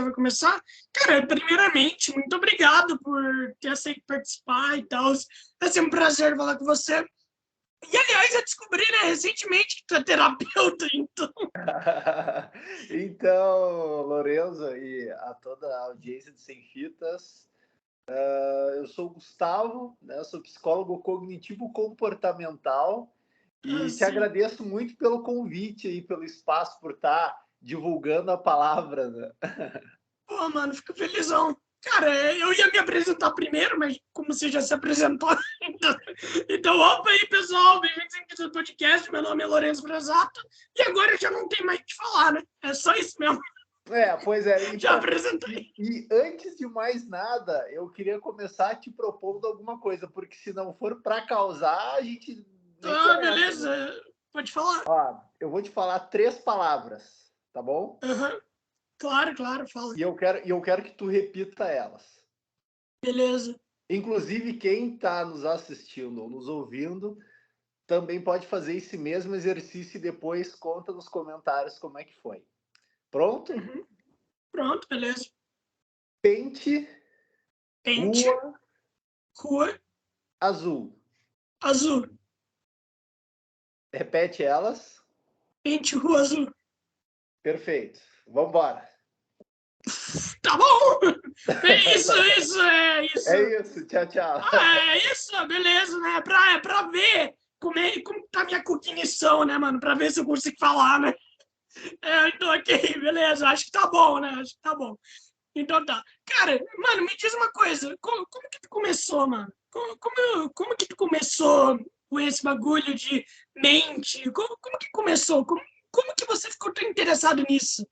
vai começar. Cara, primeiramente, muito obrigado por ter aceito participar e tal. É sempre um prazer falar com você. E, aliás, eu descobri, né, recentemente que tu é terapeuta, então. Então, Lorenzo e a toda a audiência de Sem Fitas, eu sou o Gustavo, né? Sou psicólogo cognitivo comportamental e te Assim, agradeço muito pelo convite e pelo espaço por estar divulgando a palavra, né? pô, mano, fico felizão. Cara, eu ia me apresentar primeiro, mas como você já se apresentou, então opa aí, pessoal, bem-vindos aqui no podcast. Meu nome é Lourenço Brasato e agora já não tem mais o que falar, né? É só isso mesmo, Pois é, já apresentei. e antes de mais nada, eu queria começar te propondo alguma coisa, porque se não for para causar, a gente nem Tá, começa, né? beleza, pode falar. Ó, eu vou te falar 3 palavras, tá bom? Uhum. Claro, claro, fala. E eu quero que tu repita elas. Beleza. Inclusive, quem está nos assistindo ou nos ouvindo também pode fazer esse mesmo exercício e depois conta nos comentários como é que foi. Pronto? Uhum. Pronto, beleza. Pente, Pente, rua, rua, azul. azul. Repete elas. Pente, rua, azul. Perfeito. Vamos embora. Tá bom! É isso, é isso. É isso. Tchau, tchau. Ah, é isso, beleza, né? Pra ver como tá a minha cognição, né, mano? Pra ver se eu consigo falar, né? Então, ok, beleza. Acho que tá bom, né? Acho que tá bom. Então tá. Cara, mano, me diz uma coisa. Como que tu começou, mano? Como que tu começou com esse bagulho de mente? Como que começou? Como que você ficou tão interessado nisso?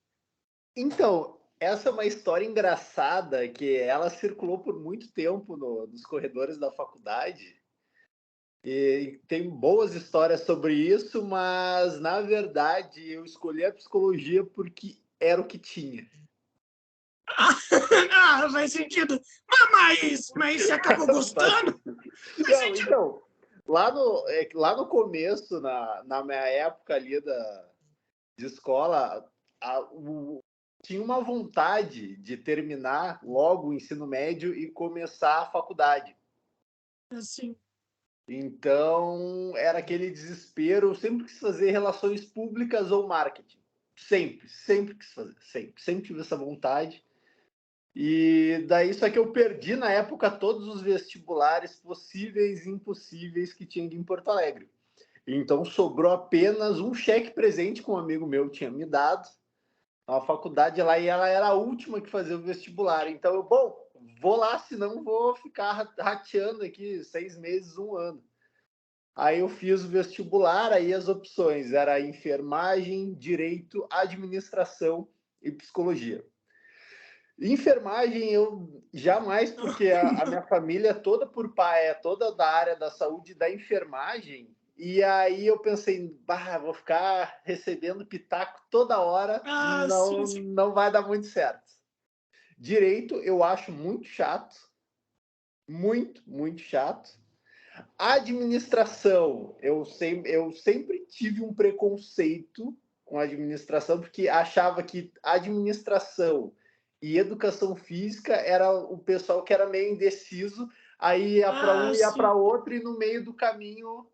Então, essa é uma história engraçada que ela circulou por muito tempo nos corredores da faculdade. E tem boas histórias sobre isso, mas na verdade eu escolhi a psicologia porque era o que tinha. Ah, faz sentido. Mas você acabou gostando? Faz Não, sentido. então, lá no começo, na minha época ali de escola, tinha uma vontade de terminar logo o ensino médio e começar a faculdade. Assim. Então, era aquele desespero, eu sempre quis fazer relações públicas ou marketing. Sempre quis fazer, sempre tive essa vontade. E daí, só que eu perdi na época todos os vestibulares possíveis e impossíveis que tinha em Porto Alegre. Então, sobrou apenas um cheque presente que um amigo meu tinha me dado, a faculdade lá, e ela era a última que fazia o vestibular. Então, vou lá, senão vou ficar rateando aqui 6 meses, um ano. Aí eu fiz o vestibular, aí as opções era enfermagem, direito, administração e psicologia. Enfermagem eu jamais, porque a minha família toda por pai é toda da área da saúde e da enfermagem, e aí eu pensei, bah, vou ficar recebendo pitaco toda hora, Ah, sim, sim. não vai dar muito certo. Direito eu acho muito chato, muito chato. Administração, eu sempre tive um preconceito com a administração, porque achava que administração e educação física era o pessoal que era meio indeciso, aí ia para Ah, um, ia sim. para outro, e no meio do caminho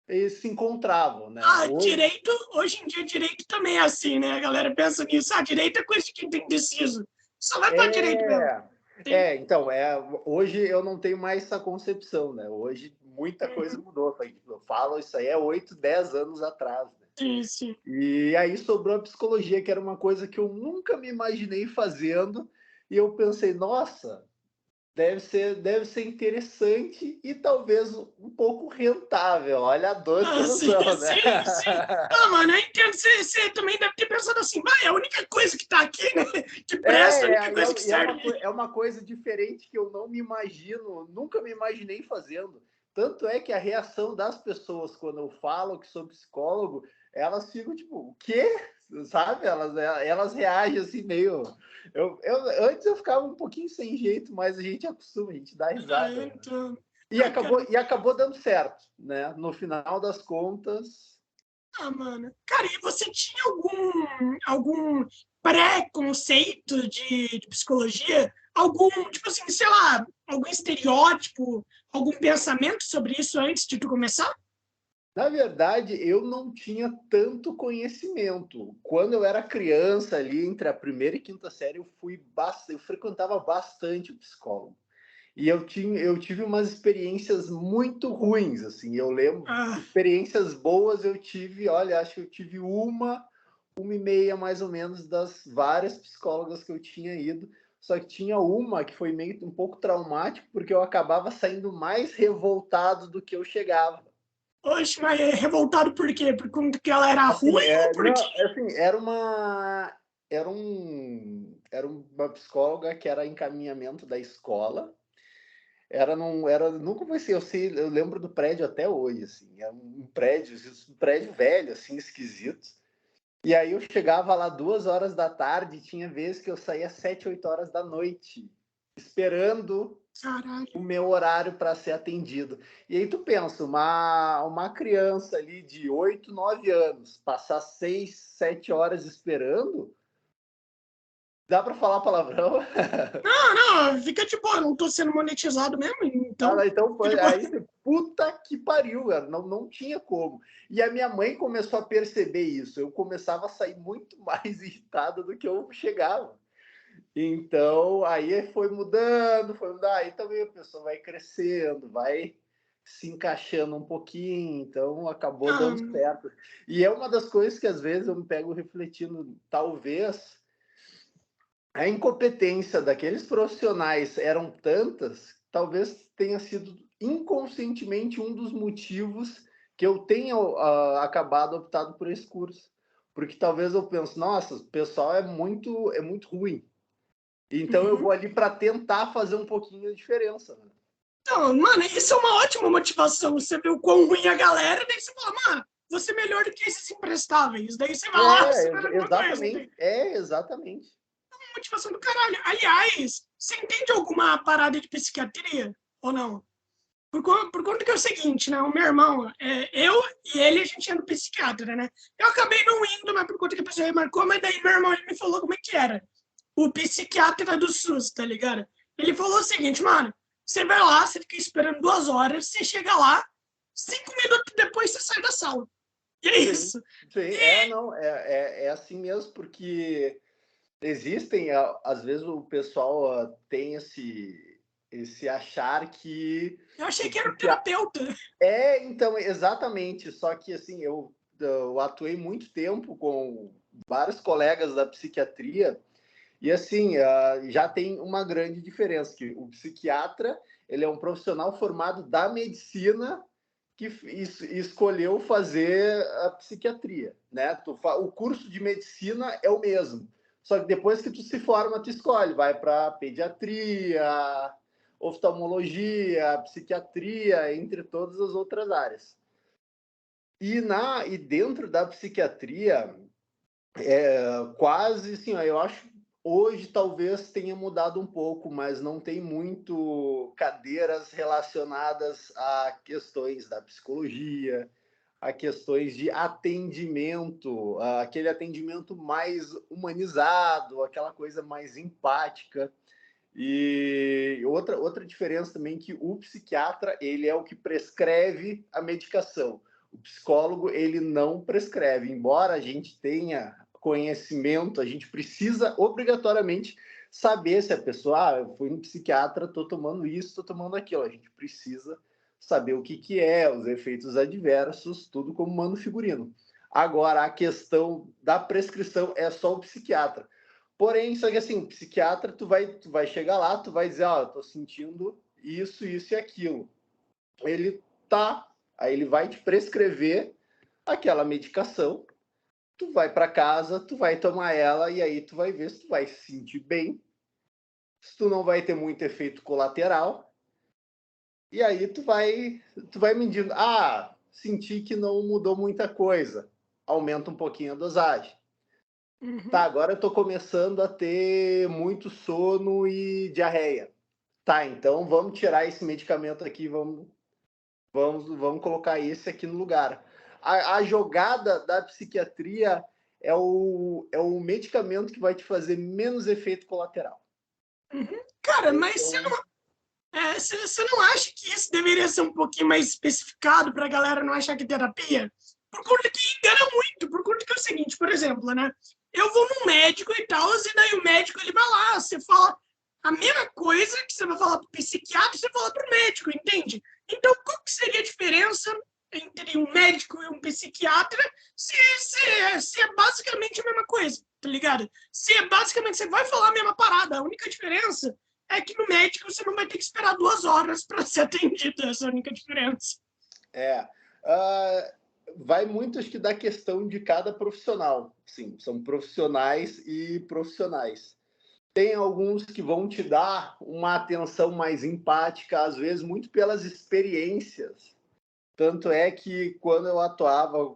eles se encontravam, né? Ah, direito, hoje em dia, direito também é assim, né? A galera pensa nisso. Ah, direito é coisa de quem tem indeciso. Só vai pra direito mesmo. É, Tem... então, hoje eu não tenho mais essa concepção, né? Hoje muita coisa Uhum. mudou. Eu falo isso aí 8, 10 anos atrás, né? Sim, sim. E aí sobrou a psicologia, que era uma coisa que eu nunca me imaginei fazendo, e eu pensei, nossa, deve ser interessante e talvez um pouco rentável. Olha a doce Ah, sim, ilusão, né? sim, sim. Ah, mano, eu entendo. Você também deve ter pensado assim, vai, é a única coisa que tá aqui, né? Que presta, a única coisa que serve. É uma coisa diferente que eu não me imagino, nunca me imaginei fazendo. Tanto é que a reação das pessoas quando eu falo que sou psicólogo, elas ficam tipo, o quê? Sabe? Elas reagem assim meio. Antes eu ficava um pouquinho sem jeito, mas a gente acostuma, a gente dá Ah, risada, né? então. E Ah, cara, acabou dando certo, né? No final das contas, Ah, mano. Cara, e você tinha algum preconceito de psicologia? Algum, tipo assim, sei lá, algum estereótipo, algum pensamento sobre isso antes de tu começar? Na verdade, eu não tinha tanto conhecimento. Quando eu era criança, ali entre a primeira e quinta série, eu frequentava bastante o psicólogo. E eu tive umas experiências muito ruins, assim. Eu lembro, Ah, experiências boas eu tive, olha, acho que eu tive uma e meia mais ou menos das várias psicólogas que eu tinha ido. Só que tinha uma que foi meio um pouco traumático, porque eu acabava saindo mais revoltado do que eu chegava. oxe, mas é revoltado por quê? Por conta que ela era Assim, ruim ou por quê? não, assim, era uma psicóloga que era encaminhamento da escola. Nunca vai ser, eu lembro do prédio até hoje, assim, é um prédio velho, assim, esquisito. E aí eu chegava lá 2 horas da tarde, e tinha vezes que eu saía 7, 8 horas da noite, esperando Caralho. o meu horário para ser atendido. E aí tu pensa, uma criança ali de 8, 9 anos, passar 6, 7 horas esperando, dá para falar palavrão? Não, não, fica de boa, eu não tô sendo monetizado mesmo, então Então fica de boa. aí, puta que pariu, cara, não tinha como. E a minha mãe começou a perceber isso. Eu começava a sair muito mais irritado do que eu chegava. Então, aí foi mudando, aí também a pessoa vai crescendo, vai se encaixando um pouquinho, então acabou Ah, dando certo. E é uma das coisas que às vezes eu me pego refletindo, talvez a incompetência daqueles profissionais eram tantas, talvez tenha sido inconscientemente um dos motivos que eu tenha acabado optado por esse curso. Porque talvez eu pense, nossa, o pessoal é muito ruim. Então eu uhum. vou ali para tentar fazer um pouquinho de diferença. Né? Então, mano, isso é uma ótima motivação. Você vê o quão ruim a galera, daí você fala, mano, você é melhor do que esses imprestáveis. Daí você vai lá, você faz alguma coisa. Exatamente. É, exatamente. Motivação do caralho. Aliás, você entende alguma parada de psiquiatria ou não? Por conta que é o seguinte, né? O meu irmão, eu e ele, a gente ia no psiquiatra, né? Eu acabei não indo, mas por conta que a pessoa remarcou, mas daí meu irmão ele me falou como é que era. O psiquiatra do SUS, tá ligado? Ele falou o seguinte, mano, você vai lá, você fica esperando 2 horas, você chega lá, 5 minutos depois você sai da sala. E é Sim, isso. sim. Não, é assim mesmo, porque existem, às vezes o pessoal tem esse achar que Eu achei o que era um psiquiatra. terapeuta. Então, exatamente. Só que assim, eu atuei muito tempo com vários colegas da psiquiatria. E assim, já tem uma grande diferença, que o psiquiatra, ele é um profissional formado da medicina que escolheu fazer a psiquiatria, né? O curso de medicina é o mesmo, só que depois que tu se forma, tu escolhe, vai para pediatria, oftalmologia, psiquiatria, entre todas as outras áreas. E dentro da psiquiatria, quase assim, ó, eu acho hoje talvez tenha mudado um pouco, mas não tem muito cadeiras relacionadas a questões da psicologia, a questões de atendimento, aquele atendimento mais humanizado, aquela coisa mais empática. E outra diferença também é que o psiquiatra, ele é o que prescreve a medicação. O psicólogo, ele não prescreve. Embora a gente tenha conhecimento, a gente precisa obrigatoriamente saber se a pessoa, eu fui no psiquiatra, estou tomando isso, estou tomando aquilo. A gente precisa saber o que é, os efeitos adversos, tudo como manda o figurino. Agora, a questão da prescrição é só o psiquiatra. Porém, só que assim, o psiquiatra, tu vai chegar lá, tu vai dizer, ó, eu tô sentindo isso, isso e aquilo. Ele tá, aí ele vai te prescrever aquela medicação, tu vai para casa, tu vai tomar ela e aí tu vai ver se tu vai se sentir bem, se tu não vai ter muito efeito colateral, e aí tu vai medindo, senti que não mudou muita coisa, aumenta um pouquinho a dosagem. Tá, Uhum. agora eu tô começando a ter muito sono e diarreia. Tá, então vamos tirar esse medicamento aqui, vamos colocar esse aqui no lugar. a jogada da psiquiatria é o medicamento que vai te fazer menos efeito colateral. Cara, mas Então, você não acha que isso deveria ser um pouquinho mais especificado para a galera não achar que é terapia? Por conta que engana muito, por conta que é o seguinte, por exemplo, né? Eu vou num médico e tal, e daí o médico ele vai lá, você fala a mesma coisa que você vai falar para o psiquiatra, você fala para o médico, entende? Então, qual que seria a diferença entre um médico e um psiquiatra se é basicamente a mesma coisa, tá ligado? Se é basicamente, você vai falar a mesma parada, a única diferença é que no médico você não vai ter que esperar 2 horas para ser atendido, essa é a única diferença. Uh, vai muito, acho que, da questão de cada profissional. Sim, são profissionais e profissionais. Tem alguns que vão te dar uma atenção mais empática, às vezes muito pelas experiências. Tanto é que quando eu atuava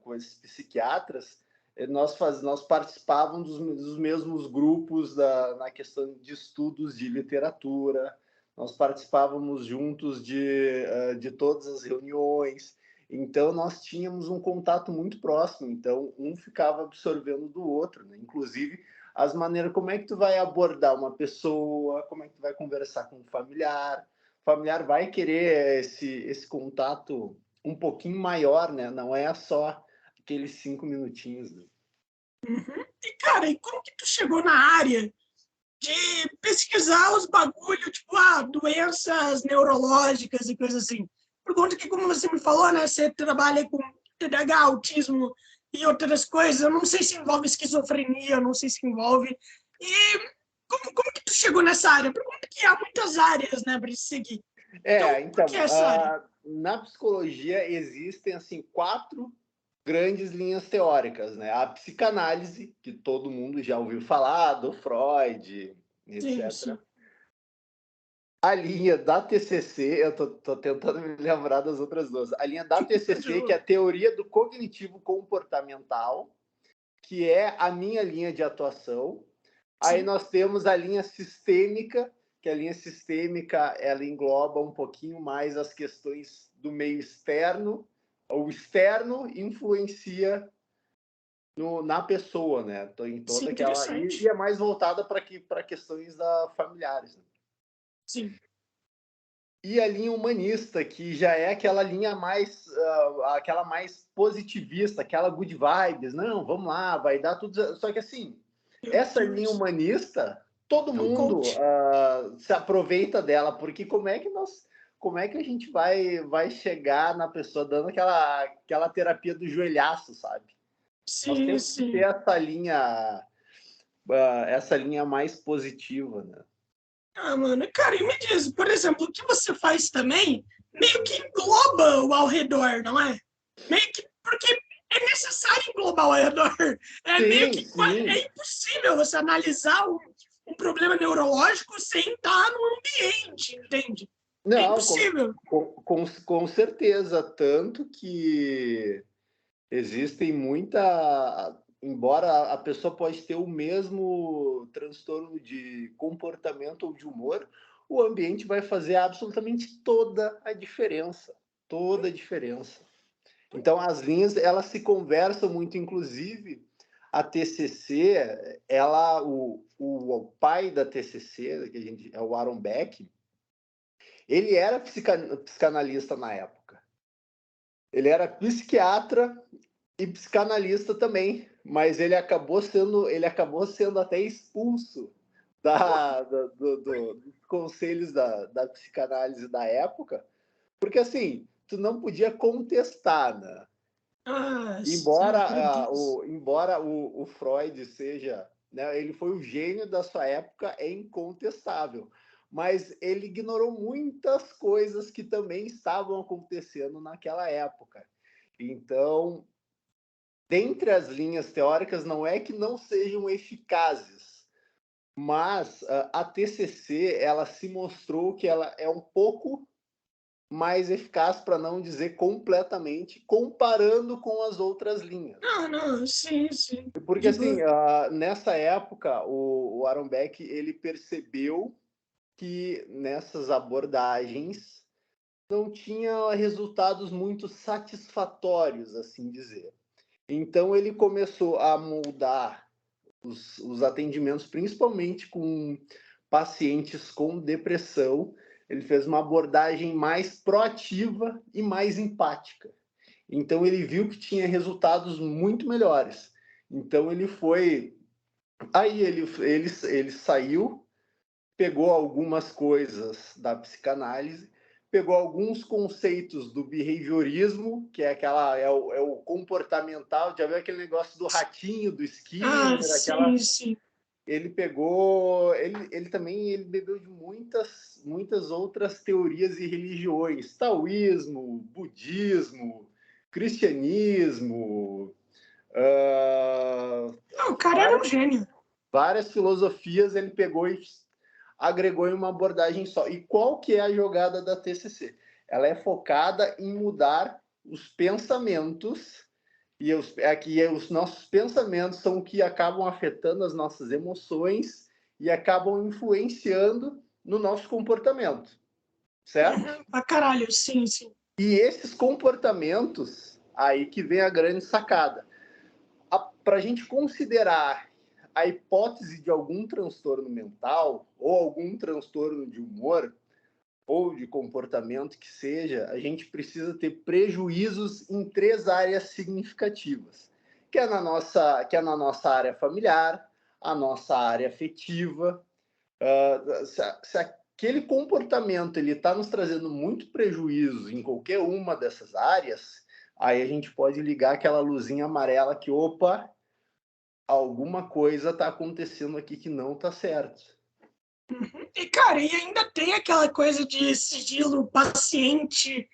com esses psiquiatras, nós participávamos dos mesmos grupos na questão de estudos de literatura, nós participávamos juntos de todas as reuniões, então nós tínhamos um contato muito próximo, então um ficava absorvendo do outro, né? Inclusive as maneiras, como é que tu vai abordar uma pessoa, como é que tu vai conversar com um familiar, o familiar vai querer esse contato um pouquinho maior, né? Não é só aqueles 5 minutinhos. Né? Uhum. E, cara, e como que tu chegou na área de pesquisar os bagulho, tipo, doenças neurológicas e coisas assim? Por conta que, como você me falou, né, você trabalha com TDAH, autismo e outras coisas, eu não sei se envolve esquizofrenia, eu não sei se envolve. E como que tu chegou nessa área? Por conta que há muitas áreas, né, para seguir. Então, por que essa área? Na psicologia existem, assim, 4 grandes linhas teóricas, né? A psicanálise, que todo mundo já ouviu falar, do Freud, etc. Sim. A linha da TCC, eu tô tentando me lembrar das outras duas. A linha da TCC, que é a teoria do cognitivo comportamental, que é a minha linha de atuação. Aí nós temos a linha sistêmica, que a linha sistêmica ela engloba um pouquinho mais as questões do meio externo. O externo influencia na pessoa, né? Em Sim, toda aquela e interessante. é mais voltada para questões familiares. Né? Sim. E a linha humanista, que já é aquela linha aquela mais positivista, aquela good vibes, não, vamos lá, vai dar tudo. Só que assim, Meu essa linha Deus. humanista, todo É um mundo coach. se aproveita dela, porque como é que a gente vai chegar na pessoa dando aquela terapia do joelhaço, sabe? Nós Sim, temos que ter sim. essa linha mais positiva, né? Mano, cara, e me diz, por exemplo, o que você faz também meio que engloba o ao redor, não é? Meio que, porque é necessário englobar o ao redor. É meio Sim, que sim. é impossível você analisar um problema neurológico sem estar no ambiente, entende? É Não, impossível. com certeza. Tanto que existem embora a pessoa pode ter o mesmo transtorno de comportamento ou de humor, o ambiente vai fazer absolutamente toda a diferença. Toda a diferença. Então, as linhas, elas se conversam muito, inclusive, a TCC, o pai da TCC, que é o Aaron Beck, ele era psicanalista na época. Ele era psiquiatra e psicanalista também, mas ele acabou sendo até expulso dos conselhos da psicanálise da época, porque assim, tu não podia contestar, né? Embora, Meu Deus. embora o Freud seja, né, ele foi o gênio da sua época, é incontestável, mas ele ignorou muitas coisas que também estavam acontecendo naquela época. Então, dentre as linhas teóricas, não é que não sejam eficazes, mas a TCC ela se mostrou que ela é um pouco mais eficaz, para não dizer completamente, comparando com as outras linhas. Não, sim, sim. Porque, De assim, boa. nessa época, o Aaron Beck, ele percebeu que nessas abordagens não tinha resultados muito satisfatórios, assim dizer. Então ele começou a moldar os atendimentos, principalmente com pacientes com depressão. Ele fez uma abordagem mais proativa e mais empática. Então ele viu que tinha resultados muito melhores. Então ele foi. Aí ele saiu, pegou algumas coisas da psicanálise, pegou alguns conceitos do behaviorismo, que é o comportamental, já viu aquele negócio do ratinho, do Ah, Skinner, aquela. sim, sim. Ele pegou, ele também ele bebeu de muitas outras teorias e religiões, taoísmo, budismo, cristianismo, Ah, o cara era um várias, gênio. várias filosofias ele pegou e agregou em uma abordagem só. E qual que é a jogada da TCC? Ela é focada em mudar os pensamentos e os nossos pensamentos são o que acabam afetando as nossas emoções e acabam influenciando no nosso comportamento, certo? Pra caralho, sim, sim. E esses comportamentos, aí que vem a grande sacada. Para a gente considerar a hipótese de algum transtorno mental ou algum transtorno de humor ou de comportamento que seja, a gente precisa ter prejuízos em 3 áreas significativas, que é na nossa área familiar, a nossa área afetiva. Se aquele comportamento ele está nos trazendo muito prejuízo em qualquer uma dessas áreas, aí a gente pode ligar aquela luzinha amarela que, opa, alguma coisa está acontecendo aqui que não está certo. E, cara, e ainda tem aquela coisa de sigilo paciente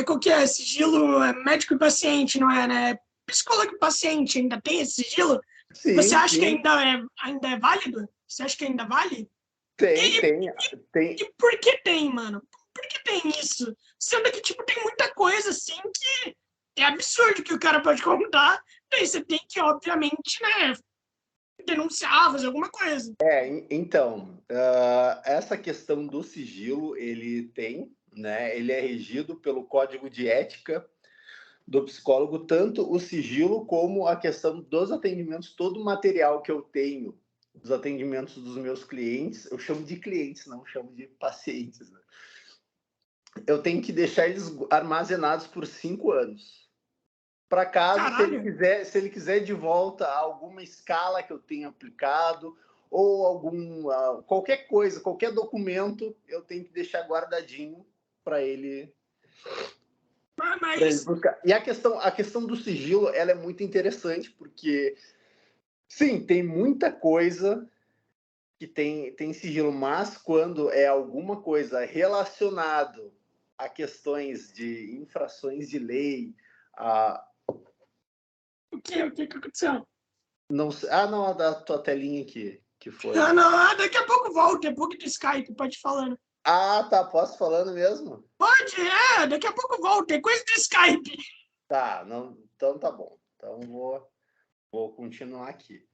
qual que é? Sigilo médico e paciente, não é, né? Psicólogo e paciente, ainda tem esse sigilo? Você Sim, acha que sim, ainda é válido? Você acha que ainda vale? tem, E, tem, tem. e por que tem, mano? Por que tem isso? Sendo que, tipo, tem muita coisa, assim, que é absurdo que o cara pode contar. Daí você tem que, obviamente, né, denunciar, fazer alguma coisa. Então, essa questão do sigilo, ele tem, né? Ele é regido pelo Código de Ética do psicólogo, tanto o sigilo como a questão dos atendimentos, todo o material que eu tenho dos atendimentos dos meus clientes, eu chamo de clientes, não chamo de pacientes, né? Eu tenho que deixar eles armazenados por 5 anos. Para caso, Caralho. se ele quiser de volta alguma escala que eu tenha aplicado ou qualquer coisa, qualquer documento, eu tenho que deixar guardadinho para ele Mas, buscar. E a questão do sigilo, ela é muito interessante porque sim, tem muita coisa que tem sigilo, mas quando é alguma coisa relacionado a questões de infrações de lei, a, o que aconteceu? não, não, a da tua telinha aqui, que Ah, foi. não, daqui a pouco volta, daqui a pouco do Skype, pode ir falando. Ah, tá, posso falando mesmo? Pode, daqui a pouco volta, é coisa do Skype. Tá, não, então tá bom. Então vou continuar aqui.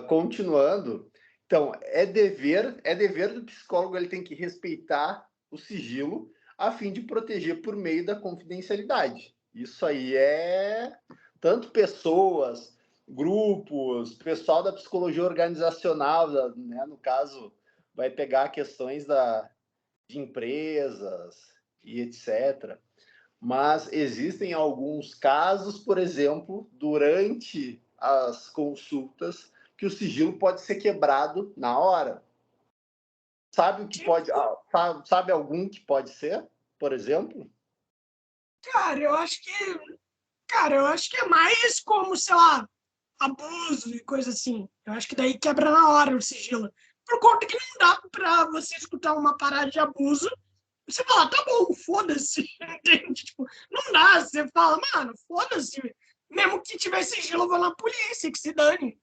Continuando, então, é dever do psicólogo, ele tem que respeitar o sigilo a fim de proteger por meio da confidencialidade. Isso aí é tanto pessoas, grupos, pessoal da psicologia organizacional, né, no caso, vai pegar questões de empresas e etc. Mas existem alguns casos, por exemplo, durante as consultas, que o sigilo pode ser quebrado na hora. Sabe o que pode. Tipo, Sabe algum que pode ser, por exemplo? cara, eu acho que é mais como, sei lá, abuso e coisa assim. Eu acho que daí quebra na hora o sigilo. Por conta que não dá pra você escutar uma parada de abuso, você fala, tá bom, foda-se, entende? Tipo, não dá, você fala, mano, foda-se. Mesmo que tiver sigilo, eu vou na polícia, que se dane,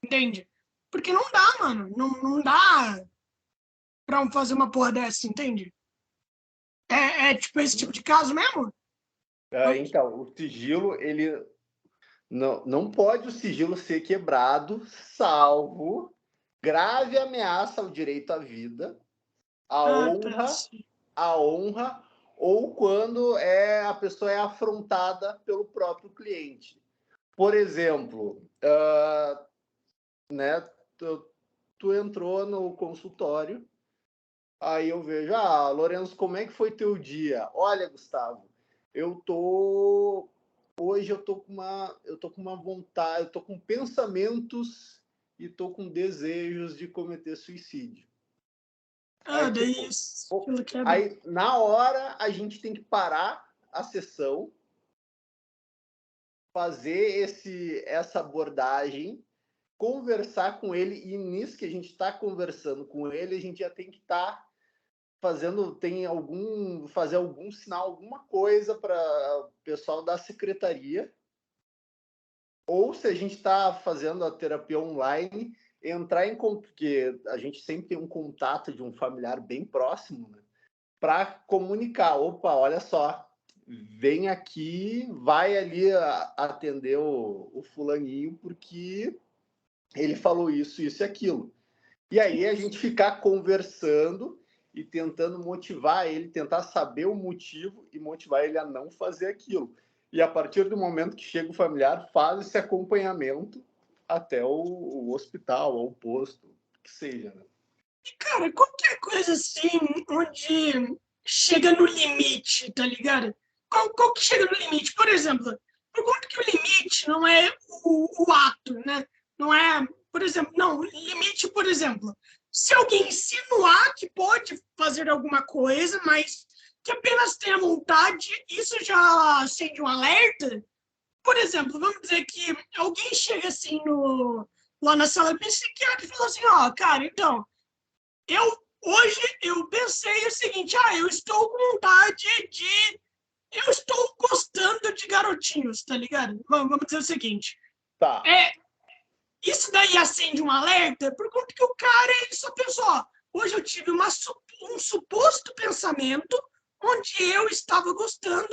entende? Porque não dá, mano, não dá pra fazer uma porra dessa, entende? É tipo esse tipo de caso mesmo? Então, o sigilo, ele não pode o sigilo ser quebrado, salvo grave ameaça ao direito à vida A Ah, tá, honra, sim. a honra, ou quando a pessoa é afrontada pelo próprio cliente. Por exemplo, né, tu entrou no consultório, aí eu vejo, Lourenço, como é que foi teu dia? Olha, Gustavo, eu tô hoje eu tô com uma vontade, eu tô com pensamentos e tô com desejos de cometer suicídio. Aí Ah, daí tipo, isso quebra. aí na hora a gente tem que parar a sessão, fazer essa abordagem, conversar com ele, e nisso que a gente está conversando com ele, a gente já tem que estar fazer algum sinal, alguma coisa para o pessoal da secretaria, ou se a gente está fazendo a terapia online, entrar em porque a gente sempre tem um contato de um familiar bem próximo, né? Para comunicar, opa, olha só, vem aqui, vai ali atender o fulaninho, porque ele falou isso, isso e aquilo. E aí a gente ficar conversando e tentando motivar ele, tentar saber o motivo e motivar ele a não fazer aquilo. E a partir do momento que chega o familiar, faz esse acompanhamento até o hospital ou o posto, que seja, né? Cara, qualquer coisa assim, onde chega no limite, tá ligado? Qual que chega no limite? Por exemplo, por conta que o limite não é o ato, né? Não é, por exemplo, não, limite, por exemplo, se alguém insinuar que pode fazer alguma coisa, mas que apenas tenha vontade, isso já acende um alerta. Por exemplo, vamos dizer que alguém chega assim lá na sala psiquiátrica e fala assim, ó, cara, então, hoje eu pensei o seguinte, eu estou com vontade de. Eu estou gostando de garotinhos, tá ligado? Vamos dizer o seguinte. Tá. É, isso daí acende um alerta por conta que o cara ele só pensou, hoje eu tive um suposto pensamento onde eu estava gostando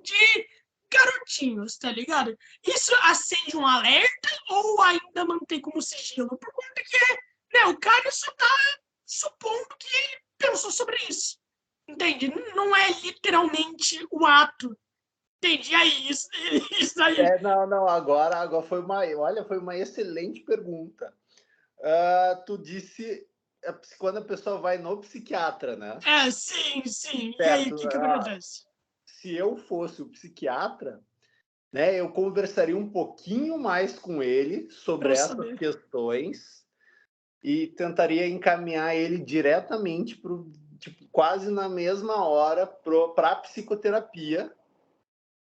de garotinhos, tá ligado? Isso acende um alerta ou ainda mantém como sigilo? Por conta que o cara só tá supondo que ele pensou sobre isso. Entende? Não é literalmente o ato. Entende? E aí, isso aí. Não, agora foi uma excelente pergunta. Tu disse quando a pessoa vai no psiquiatra, né? Sim, sim. E aí, o Certo. que acontece? Se eu fosse o psiquiatra, né, eu conversaria um pouquinho mais com ele sobre Pra essas saber. questões e tentaria encaminhar ele diretamente tipo, quase na mesma hora para a psicoterapia.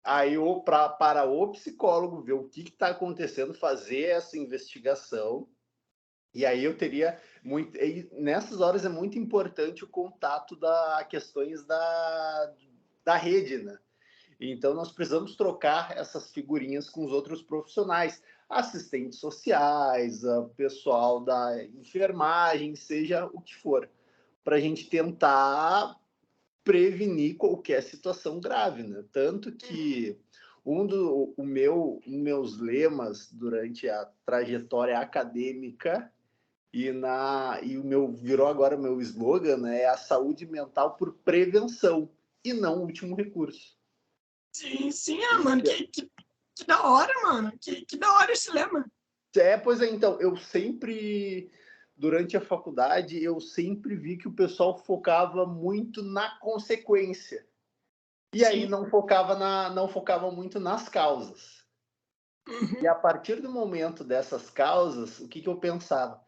Aí para o psicólogo ver o que está acontecendo, fazer essa investigação. E aí eu teria muito. Nessas horas é muito importante o contato da questões da rede, né? Então nós precisamos trocar essas figurinhas com os outros profissionais, assistentes sociais, pessoal da enfermagem, seja o que for, para a gente tentar prevenir qualquer situação grave, né? Tanto que meus lemas durante a trajetória acadêmica e o meu virou agora meu slogan, né, é a saúde mental por prevenção e não último recurso. Sim, sim, mano. Porque, Que da hora, mano. Que da hora esse lema. pois é, então, durante a faculdade, eu sempre vi que o pessoal focava muito na consequência. E aí Sim. não focava muito nas causas. E Uhum. a partir do momento dessas causas, o que eu pensava?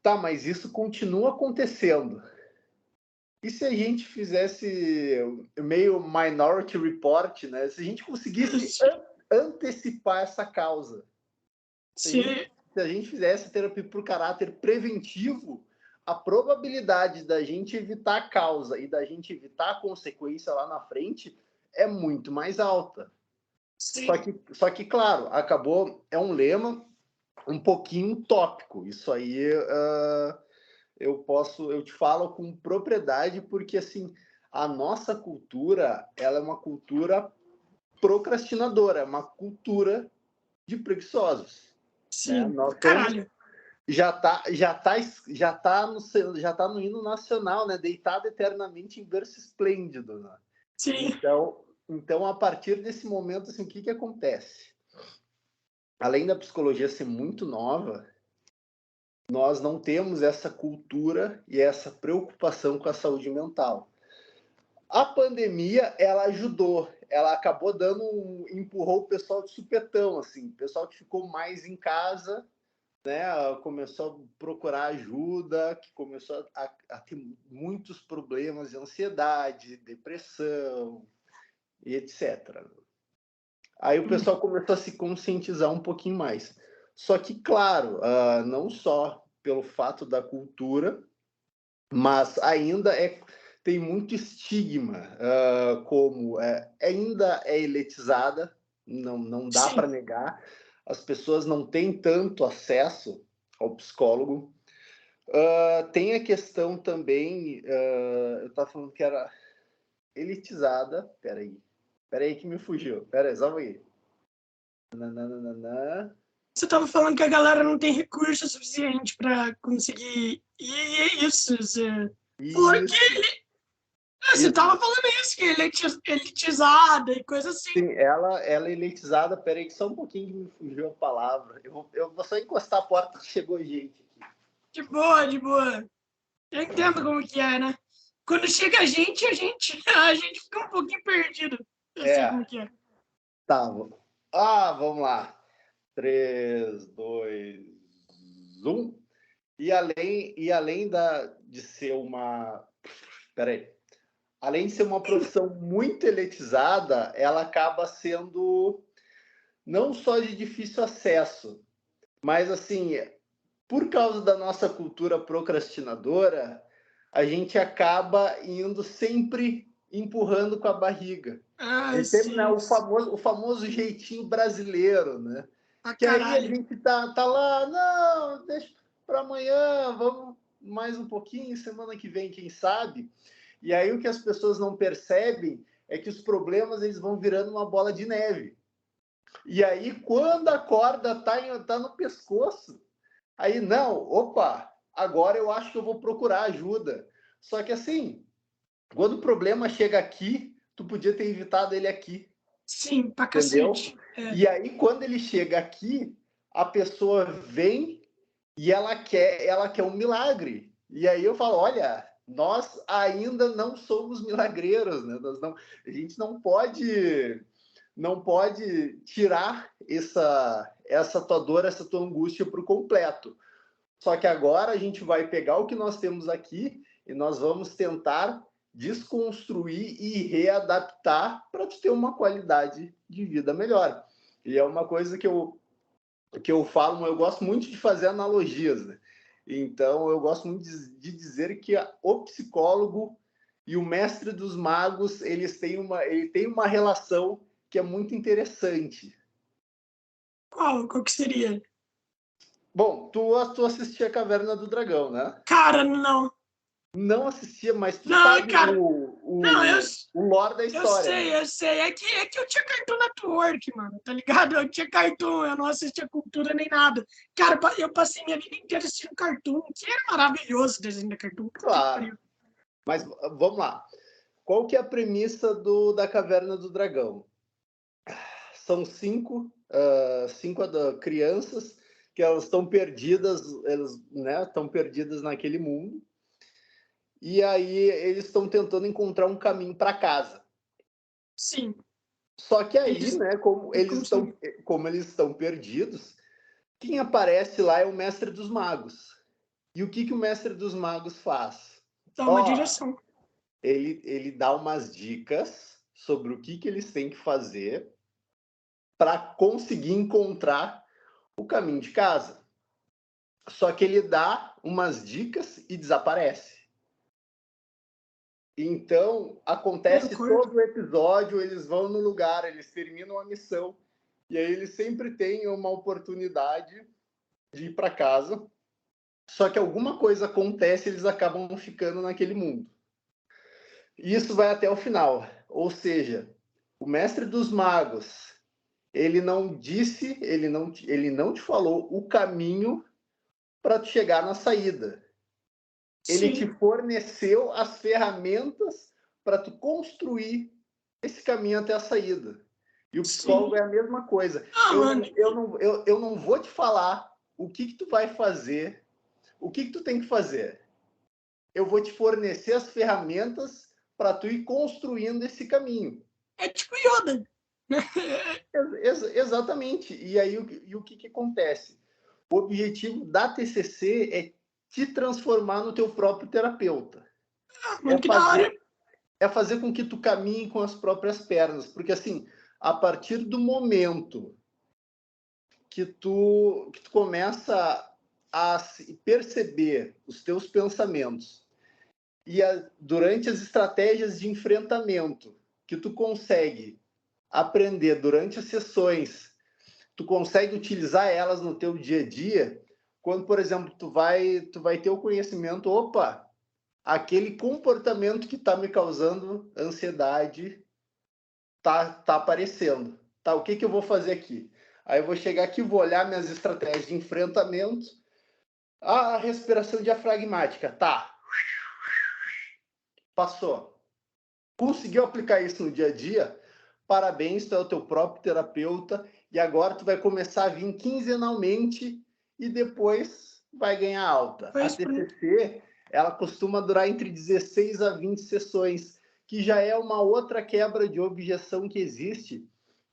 Tá, mas isso continua acontecendo. E se a gente fizesse meio Minority Report, né? Se a gente conseguisse antecipar essa causa, se a gente, Sim. se a gente fizesse terapia por caráter preventivo, a probabilidade da gente evitar a causa e da gente evitar a consequência lá na frente é muito mais alta. Sim. Só que claro, é um lema um pouquinho utópico. Isso aí eu te falo com propriedade, porque assim, a nossa cultura, ela é uma cultura procrastinadora, é uma cultura de preguiçosos, né? Sim. Pra caralho. já tá no hino nacional, né? Deitado eternamente em berço esplêndido, né? Sim, Então, a partir desse momento, assim, o que acontece? Além da psicologia ser muito nova, nós não temos essa cultura e essa preocupação com a saúde mental. A pandemia, ela ajudou, ela acabou empurrou o pessoal de supetão, assim, o pessoal que ficou mais em casa, né, começou a procurar ajuda, que começou a ter muitos problemas de ansiedade, depressão e etc. Aí o pessoal começou a se conscientizar um pouquinho mais. Só que, claro, não só pelo fato da cultura, mas ainda tem muito estigma, como ainda é elitizada, não dá sim. para negar, as pessoas não têm tanto acesso ao psicólogo. Tem a questão também, eu estava falando que era elitizada, peraí que me fugiu, peraí, só aí. Nananana. Você estava falando que a galera não tem recurso suficiente para conseguir. E é isso. Você falou que Isso, você isso. estava falando isso, que ele é elitizada e coisa assim. Sim, ela é elitizada. Peraí, só um pouquinho que me fugiu a palavra. Eu vou só encostar a porta que chegou gente aqui. De boa, de boa. Eu entendo como que é, né? Quando chega a gente fica um pouquinho perdido. Eu sei como que é. Tá. Vamos lá. 3, 2, 1. E além de ser uma. Peraí. Além de ser uma profissão muito elitizada, ela acaba sendo não só de difícil acesso, mas assim, por causa da nossa cultura procrastinadora, a gente acaba indo sempre empurrando com a barriga. A Ah, gente tem, né, sim. o famoso jeitinho brasileiro, né? Pra Que aí a caralho. gente tá lá, não, deixa para amanhã, vamos mais um pouquinho, semana que vem, quem sabe? E aí o que as pessoas não percebem é que os problemas eles vão virando uma bola de neve. E aí, quando a corda tá no pescoço, aí, não, opa, agora eu acho que eu vou procurar ajuda. Só que assim, quando o problema chega aqui, tu podia ter evitado ele aqui, Sim, pra entendeu? cacete. É. E aí, quando ele chega aqui, a pessoa vem e ela quer um milagre. E aí eu falo, olha, nós ainda não somos milagreiros, né? A gente não pode tirar essa tua dor, essa tua angústia por completo. Só que agora a gente vai pegar o que nós temos aqui e nós vamos tentar desconstruir e readaptar para tu ter uma qualidade de vida melhor. E é uma coisa que eu falo, eu gosto muito de fazer analogias, né? Então, eu gosto muito de dizer que o psicólogo e o mestre dos magos, ele têm uma relação que é muito interessante. Qual que seria? Bom, tu assistia Caverna do Dragão, né? Cara, não. Não assistia, mas tu Não, sabe cara. Não, o lore da eu história, sei, né? eu sei. É que eu tinha Cartoon Network, mano, tá ligado? Eu tinha Cartoon, eu não assistia cultura nem nada. Cara, eu passei minha vida inteira assistindo Cartoon, que era maravilhoso o desenho da Cartoon. Puta que Claro. pariu. Mas vamos lá. Qual que é a premissa da Caverna do Dragão? São cinco crianças que elas estão perdidas, elas, né, estão perdidas naquele mundo. E aí eles estão tentando encontrar um caminho para casa. Sim, Só que aí, eles né, como não eles estão, conseguem como eles estão perdidos, quem aparece lá é o Mestre dos Magos. E o que o Mestre dos Magos faz? dar uma Ó, direção. ele dá umas dicas sobre o que eles têm que fazer para conseguir encontrar o caminho de casa. Só que ele dá umas dicas e desaparece. Então, Meu acontece corpo. todo o episódio, eles vão no lugar, eles terminam a missão, e aí eles sempre têm uma oportunidade de ir para casa, só que alguma coisa acontece e eles acabam ficando naquele mundo. E isso vai até o final. Ou seja, o mestre dos magos, ele não te falou o caminho para tu chegar na saída. Ele te forneceu as ferramentas para tu construir esse caminho até a saída. E o psicólogo é a mesma coisa. Eu não vou te falar o que tu vai fazer, o que tu tem que fazer. Eu vou te fornecer as ferramentas para tu ir construindo esse caminho. É tipo Yoda. Exatamente. E aí o que acontece? O objetivo da TCC é te transformar no teu próprio terapeuta. Mano, que da hora. É fazer com que tu caminhe com as próprias pernas. Porque, assim, a partir do momento que tu começa a perceber os teus pensamentos e durante as estratégias de enfrentamento que tu consegue aprender durante as sessões, tu consegue utilizar elas no teu dia a dia, quando, por exemplo, tu vai ter o conhecimento, opa, aquele comportamento que está me causando ansiedade tá aparecendo. Tá, o que eu vou fazer aqui? Aí eu vou chegar aqui, vou olhar minhas estratégias de enfrentamento. A respiração diafragmática, tá. Passou. Conseguiu aplicar isso no dia a dia? Parabéns, tu é o teu próprio terapeuta e agora tu vai começar a vir quinzenalmente e depois vai ganhar alta. A TCC, ela costuma durar entre 16 a 20 sessões, que já é uma outra quebra de objeção que existe,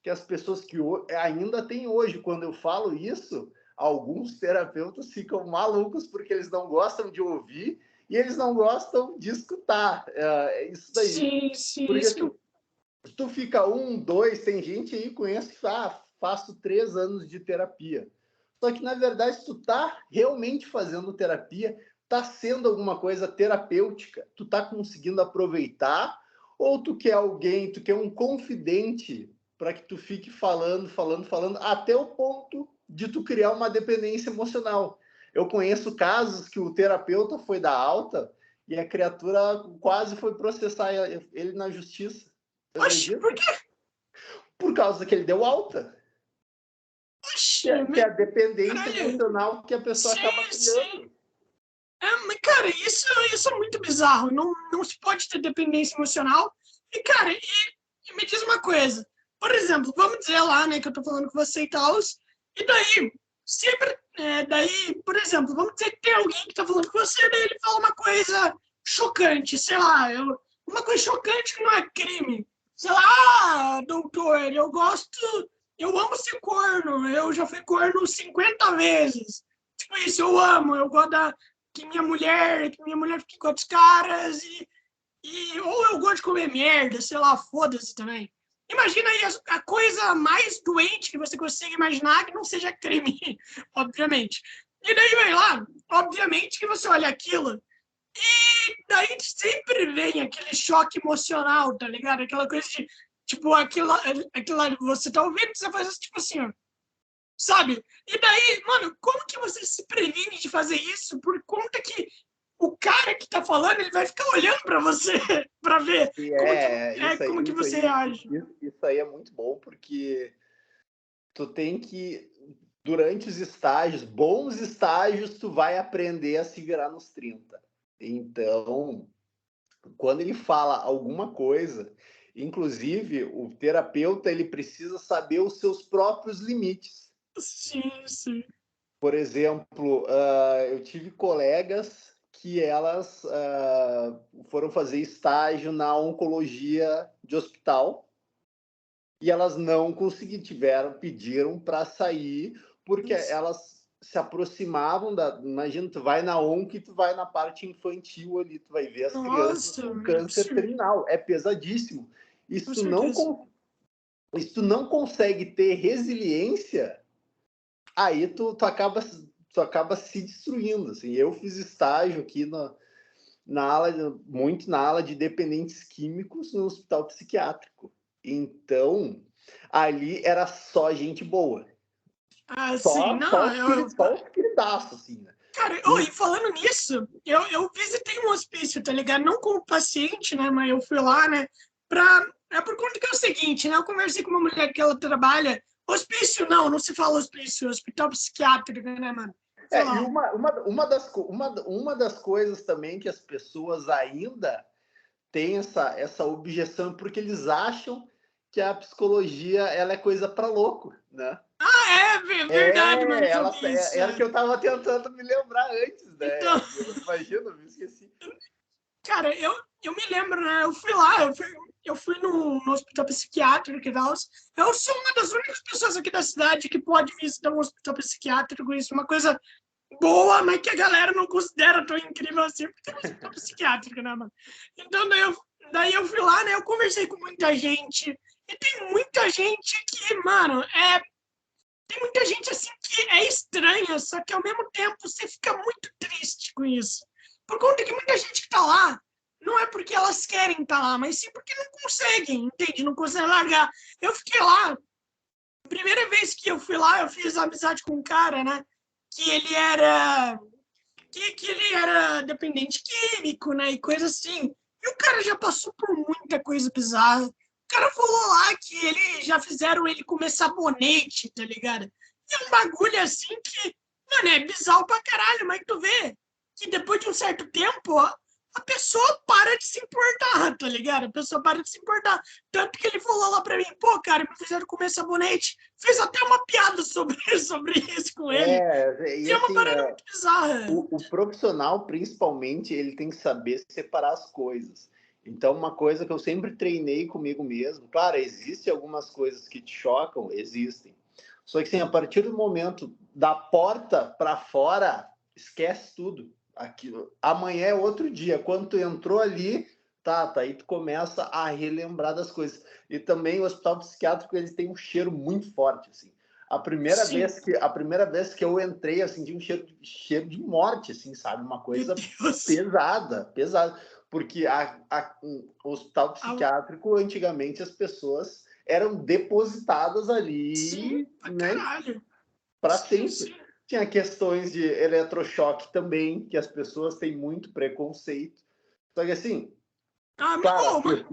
que as pessoas que ainda têm hoje. Quando eu falo isso, alguns terapeutas ficam malucos porque eles não gostam de ouvir e eles não gostam de escutar. É isso daí. Sim, porque isso. tu fica 1, 2, tem gente aí que conhece que faço 3 anos de terapia. Só que, na verdade, tu tá realmente fazendo terapia, tá sendo alguma coisa terapêutica, tu tá conseguindo aproveitar, ou tu quer alguém, tu quer um confidente para que tu fique falando, até o ponto de tu criar uma dependência emocional. Eu conheço casos que o terapeuta foi dar alta e a criatura quase foi processar ele na justiça. Oxe, por quê? Por causa que ele deu alta. Oxe, que é a dependência caralho. emocional que a pessoa acaba criando. Mas, cara, isso é muito bizarro. Não se pode ter dependência emocional. E, cara, me diz uma coisa. Por exemplo, vamos dizer lá, né, que eu tô falando com você e tal. E daí, sempre, daí, por exemplo, vamos dizer que tem alguém que tá falando com você, daí ele fala uma coisa chocante, sei lá, uma coisa chocante que não é crime. Sei lá, doutor, eu amo ser corno, eu já fui corno 50 vezes. Tipo isso, eu amo, eu gosto que minha mulher fique com outros caras ou eu gosto de comer merda, sei lá, foda-se também. Imagina aí a coisa mais doente que você consiga imaginar que não seja crime, obviamente. E daí vai lá, obviamente que você olha aquilo e daí sempre vem aquele choque emocional, tá ligado? Aquela coisa de, tipo, aquilo você tá ouvindo, você faz tipo assim, ó, sabe? E daí, mano, como que você se previne de fazer isso por conta que o cara que tá falando, ele vai ficar olhando para você para ver como que você reage. Isso aí é muito bom, porque tu tem que, durante os estágios, bons estágios, tu vai aprender a se virar nos 30. Então, quando ele fala alguma coisa, inclusive, o terapeuta, ele precisa saber os seus próprios limites. Sim. Por exemplo, eu tive colegas que elas foram fazer estágio na oncologia de hospital e elas não conseguiram, pediram para sair porque elas se aproximavam imagina, tu vai na onco e tu vai na parte infantil ali, tu vai ver as crianças com câncer terminal, é pesadíssimo. E se tu não consegue ter resiliência, aí tu acaba se destruindo, assim. Eu fiz estágio aqui muito na ala de dependentes químicos no hospital psiquiátrico. Então, ali era só gente boa. Só os queridaços, assim, né? Cara, e falando nisso, eu visitei um hospício, tá ligado? Não como paciente, né? Mas eu fui lá, né? Por conta que é o seguinte, né? Eu conversei com uma mulher que ela trabalha. Hospício não se fala hospício, hospital psiquiátrico, né, mano? sei E lá. uma das coisas também que as pessoas ainda têm essa objeção, porque eles acham que a psicologia ela é coisa para louco, né? Verdade, mano, que eu vi isso. Era que eu tava tentando me lembrar antes, né? Então, Imagina, eu me esqueci. cara, eu me lembro, né? Eu fui lá, eu fui no hospital psiquiátrico e tal. Eu sou uma das únicas pessoas aqui da cidade que pode visitar um hospital psiquiátrico. Isso é uma coisa boa, mas que a galera não considera tão incrível assim, porque é um hospital psiquiátrico, né, mano? Então, daí eu fui lá, né? Eu conversei com muita gente. E tem muita gente que, mano, tem muita gente assim que é estranha, só que ao mesmo tempo você fica muito triste com isso. Por conta que muita gente que tá lá, não é porque elas querem estar lá, mas sim porque não conseguem, entende? Não conseguem largar. Eu fiquei lá, a primeira vez que eu fui lá, eu fiz amizade com um cara, né? Que ele era. Que ele era dependente químico, né? E coisa assim. E o cara já passou por muita coisa bizarra. O cara falou lá que ele já fizeram ele comer sabonete, tá ligado? E é um bagulho assim que, mano, é bizarro pra caralho, mas tu vê que depois de um certo tempo, a pessoa para de se importar, tá ligado? A pessoa para de se importar. Tanto que ele falou lá pra mim, pô, cara, me fizeram comer sabonete. Fez até uma piada sobre isso com ele. E E é uma assim, parada muito bizarra. o profissional, principalmente, ele tem que saber separar as coisas. Então, uma coisa que eu sempre treinei comigo mesmo, claro, existem algumas coisas que te chocam, existem. Só que, assim, a partir do momento da porta para fora, esquece tudo. Aquilo. Amanhã é outro dia. Quando tu entrou ali, aí tu começa a relembrar das coisas. E também o hospital psiquiátrico, ele tem um cheiro muito forte, assim. A primeira vez que eu entrei, eu senti um cheiro de morte, assim, sabe? Uma Meu coisa Deus. pesada. Porque o hospital psiquiátrico, antigamente, as pessoas eram depositadas Sim, ali, pra né, caralho. para Sim, sempre. sim. Tinha questões de eletrochoque também, que as pessoas têm muito preconceito. Só que, assim, Ah, claro, mas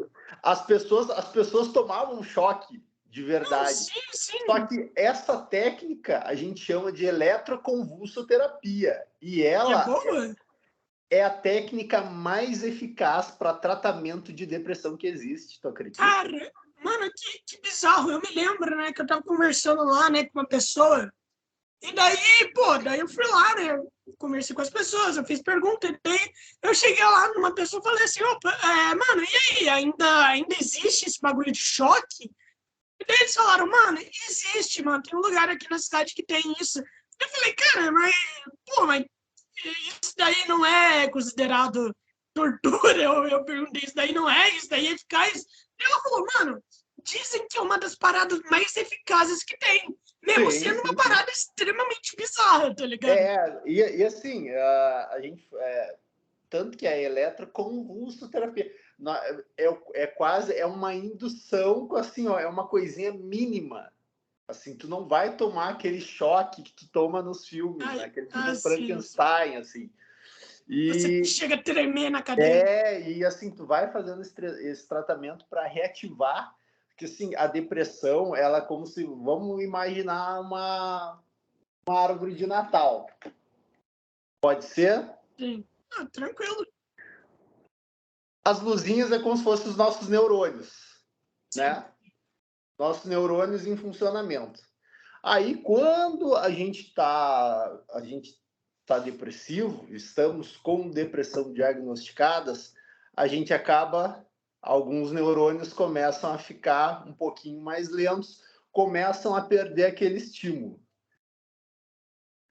as pessoas tomavam choque de não, verdade. sim, Só sim. que essa técnica a gente chama de eletroconvulsoterapia. E E é ela boa? é a técnica mais eficaz para tratamento de depressão que existe, tu acredita? Cara, mano, que bizarro. Eu me lembro, né, que eu tava conversando lá, né, com uma pessoa. E daí, pô, daí eu fui lá, né, conversei com as pessoas, eu fiz pergunta. E daí eu cheguei lá numa pessoa e falei assim, opa, mano, e aí, ainda existe esse bagulho de choque? E daí eles falaram, mano, existe, mano, tem um lugar aqui na cidade que tem isso. Eu falei, cara, mas isso daí não é considerado tortura? Eu perguntei, isso daí é eficaz? E ela falou, mano, dizem que é uma das paradas mais eficazes que tem, mesmo Sim, sendo uma sim, sim. parada extremamente bizarra, tá ligado? E assim, a gente, tanto que a eletroconvulsoterapia é uma indução, assim, ó, é uma coisinha mínima. Assim, tu não vai tomar aquele choque que tu toma nos filmes, né? Aquele filme Sim, sim. Frankenstein, assim. Você E chega a tremer na cadeira. assim, tu vai fazendo esse tratamento para reativar, que assim, a depressão, ela é como se, vamos imaginar uma árvore de Natal. Pode ser? Sim. Ah, tranquilo. As luzinhas é como se fossem os nossos neurônios, Sim. né? Nossos neurônios em funcionamento. Aí, quando a gente tá depressivo, estamos com depressão diagnosticadas, a gente acaba, alguns neurônios começam a ficar um pouquinho mais lentos, começam a perder aquele estímulo.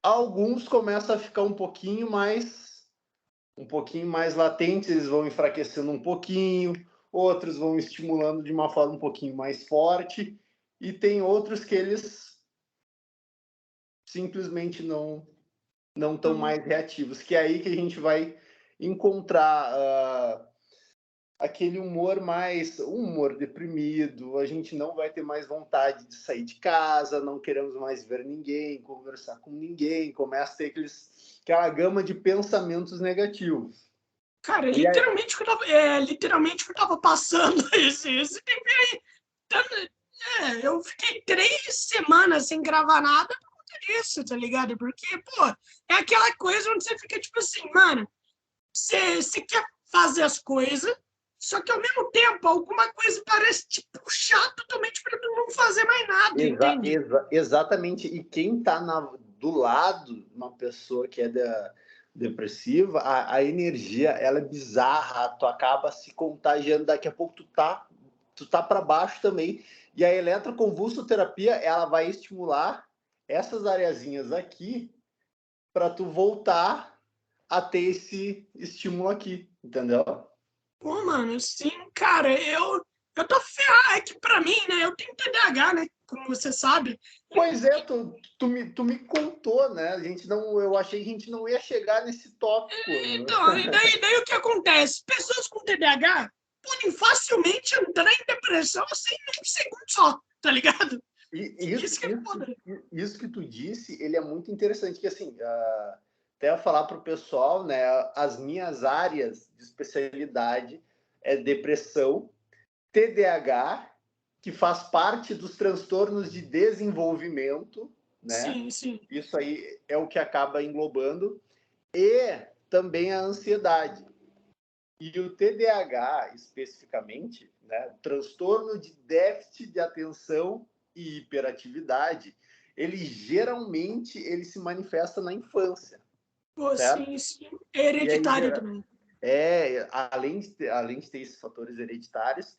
Alguns começam a ficar um pouquinho mais latentes, eles vão enfraquecendo um pouquinho, outros vão estimulando de uma forma um pouquinho mais forte, e tem outros que eles simplesmente não estão mais reativos, que é aí que a gente vai encontrar aquele humor deprimido, a gente não vai ter mais vontade de sair de casa, não queremos mais ver ninguém, conversar com ninguém, começa a ter aquela gama de pensamentos negativos. Cara, E aí, literalmente o que eu tava passando esse tempo aí. Eu fiquei 3 semanas sem gravar nada disso, tá ligado? Porque, pô, é aquela coisa onde você fica tipo assim, mano, você quer fazer as coisas, só que ao mesmo tempo alguma coisa parece te puxar totalmente para tu não fazer mais nada, entende? Exatamente. E quem está do lado de uma pessoa que é depressiva, a energia ela é bizarra, tu acaba se contagiando, daqui a pouco tu tá para baixo também. E a eletroconvulsoterapia ela vai estimular essas areazinhas aqui para tu voltar a ter esse estímulo aqui, entendeu? Pô, mano, sim, cara, eu tô ferrado, é que pra mim, né, eu tenho TDAH, né, como você sabe. Pois é, tu me contou, né? Eu achei que a gente não ia chegar nesse tópico. Então, e daí o que acontece? Pessoas com TDAH podem facilmente entrar em depressão assim num segundo só, tá ligado? E Isso que é foda. isso que tu disse, ele é muito interessante, que assim, até falar para o pessoal, né? As minhas áreas de especialidade é depressão, TDAH, que faz parte dos transtornos de desenvolvimento, né? Sim, sim. Isso aí é o que acaba englobando, e também a ansiedade. E o TDAH, especificamente, né, transtorno de déficit de atenção e hiperatividade, ele se manifesta na infância, Pô, certo? sim, sim. É E aí, hereditário também. além de ter esses fatores hereditários,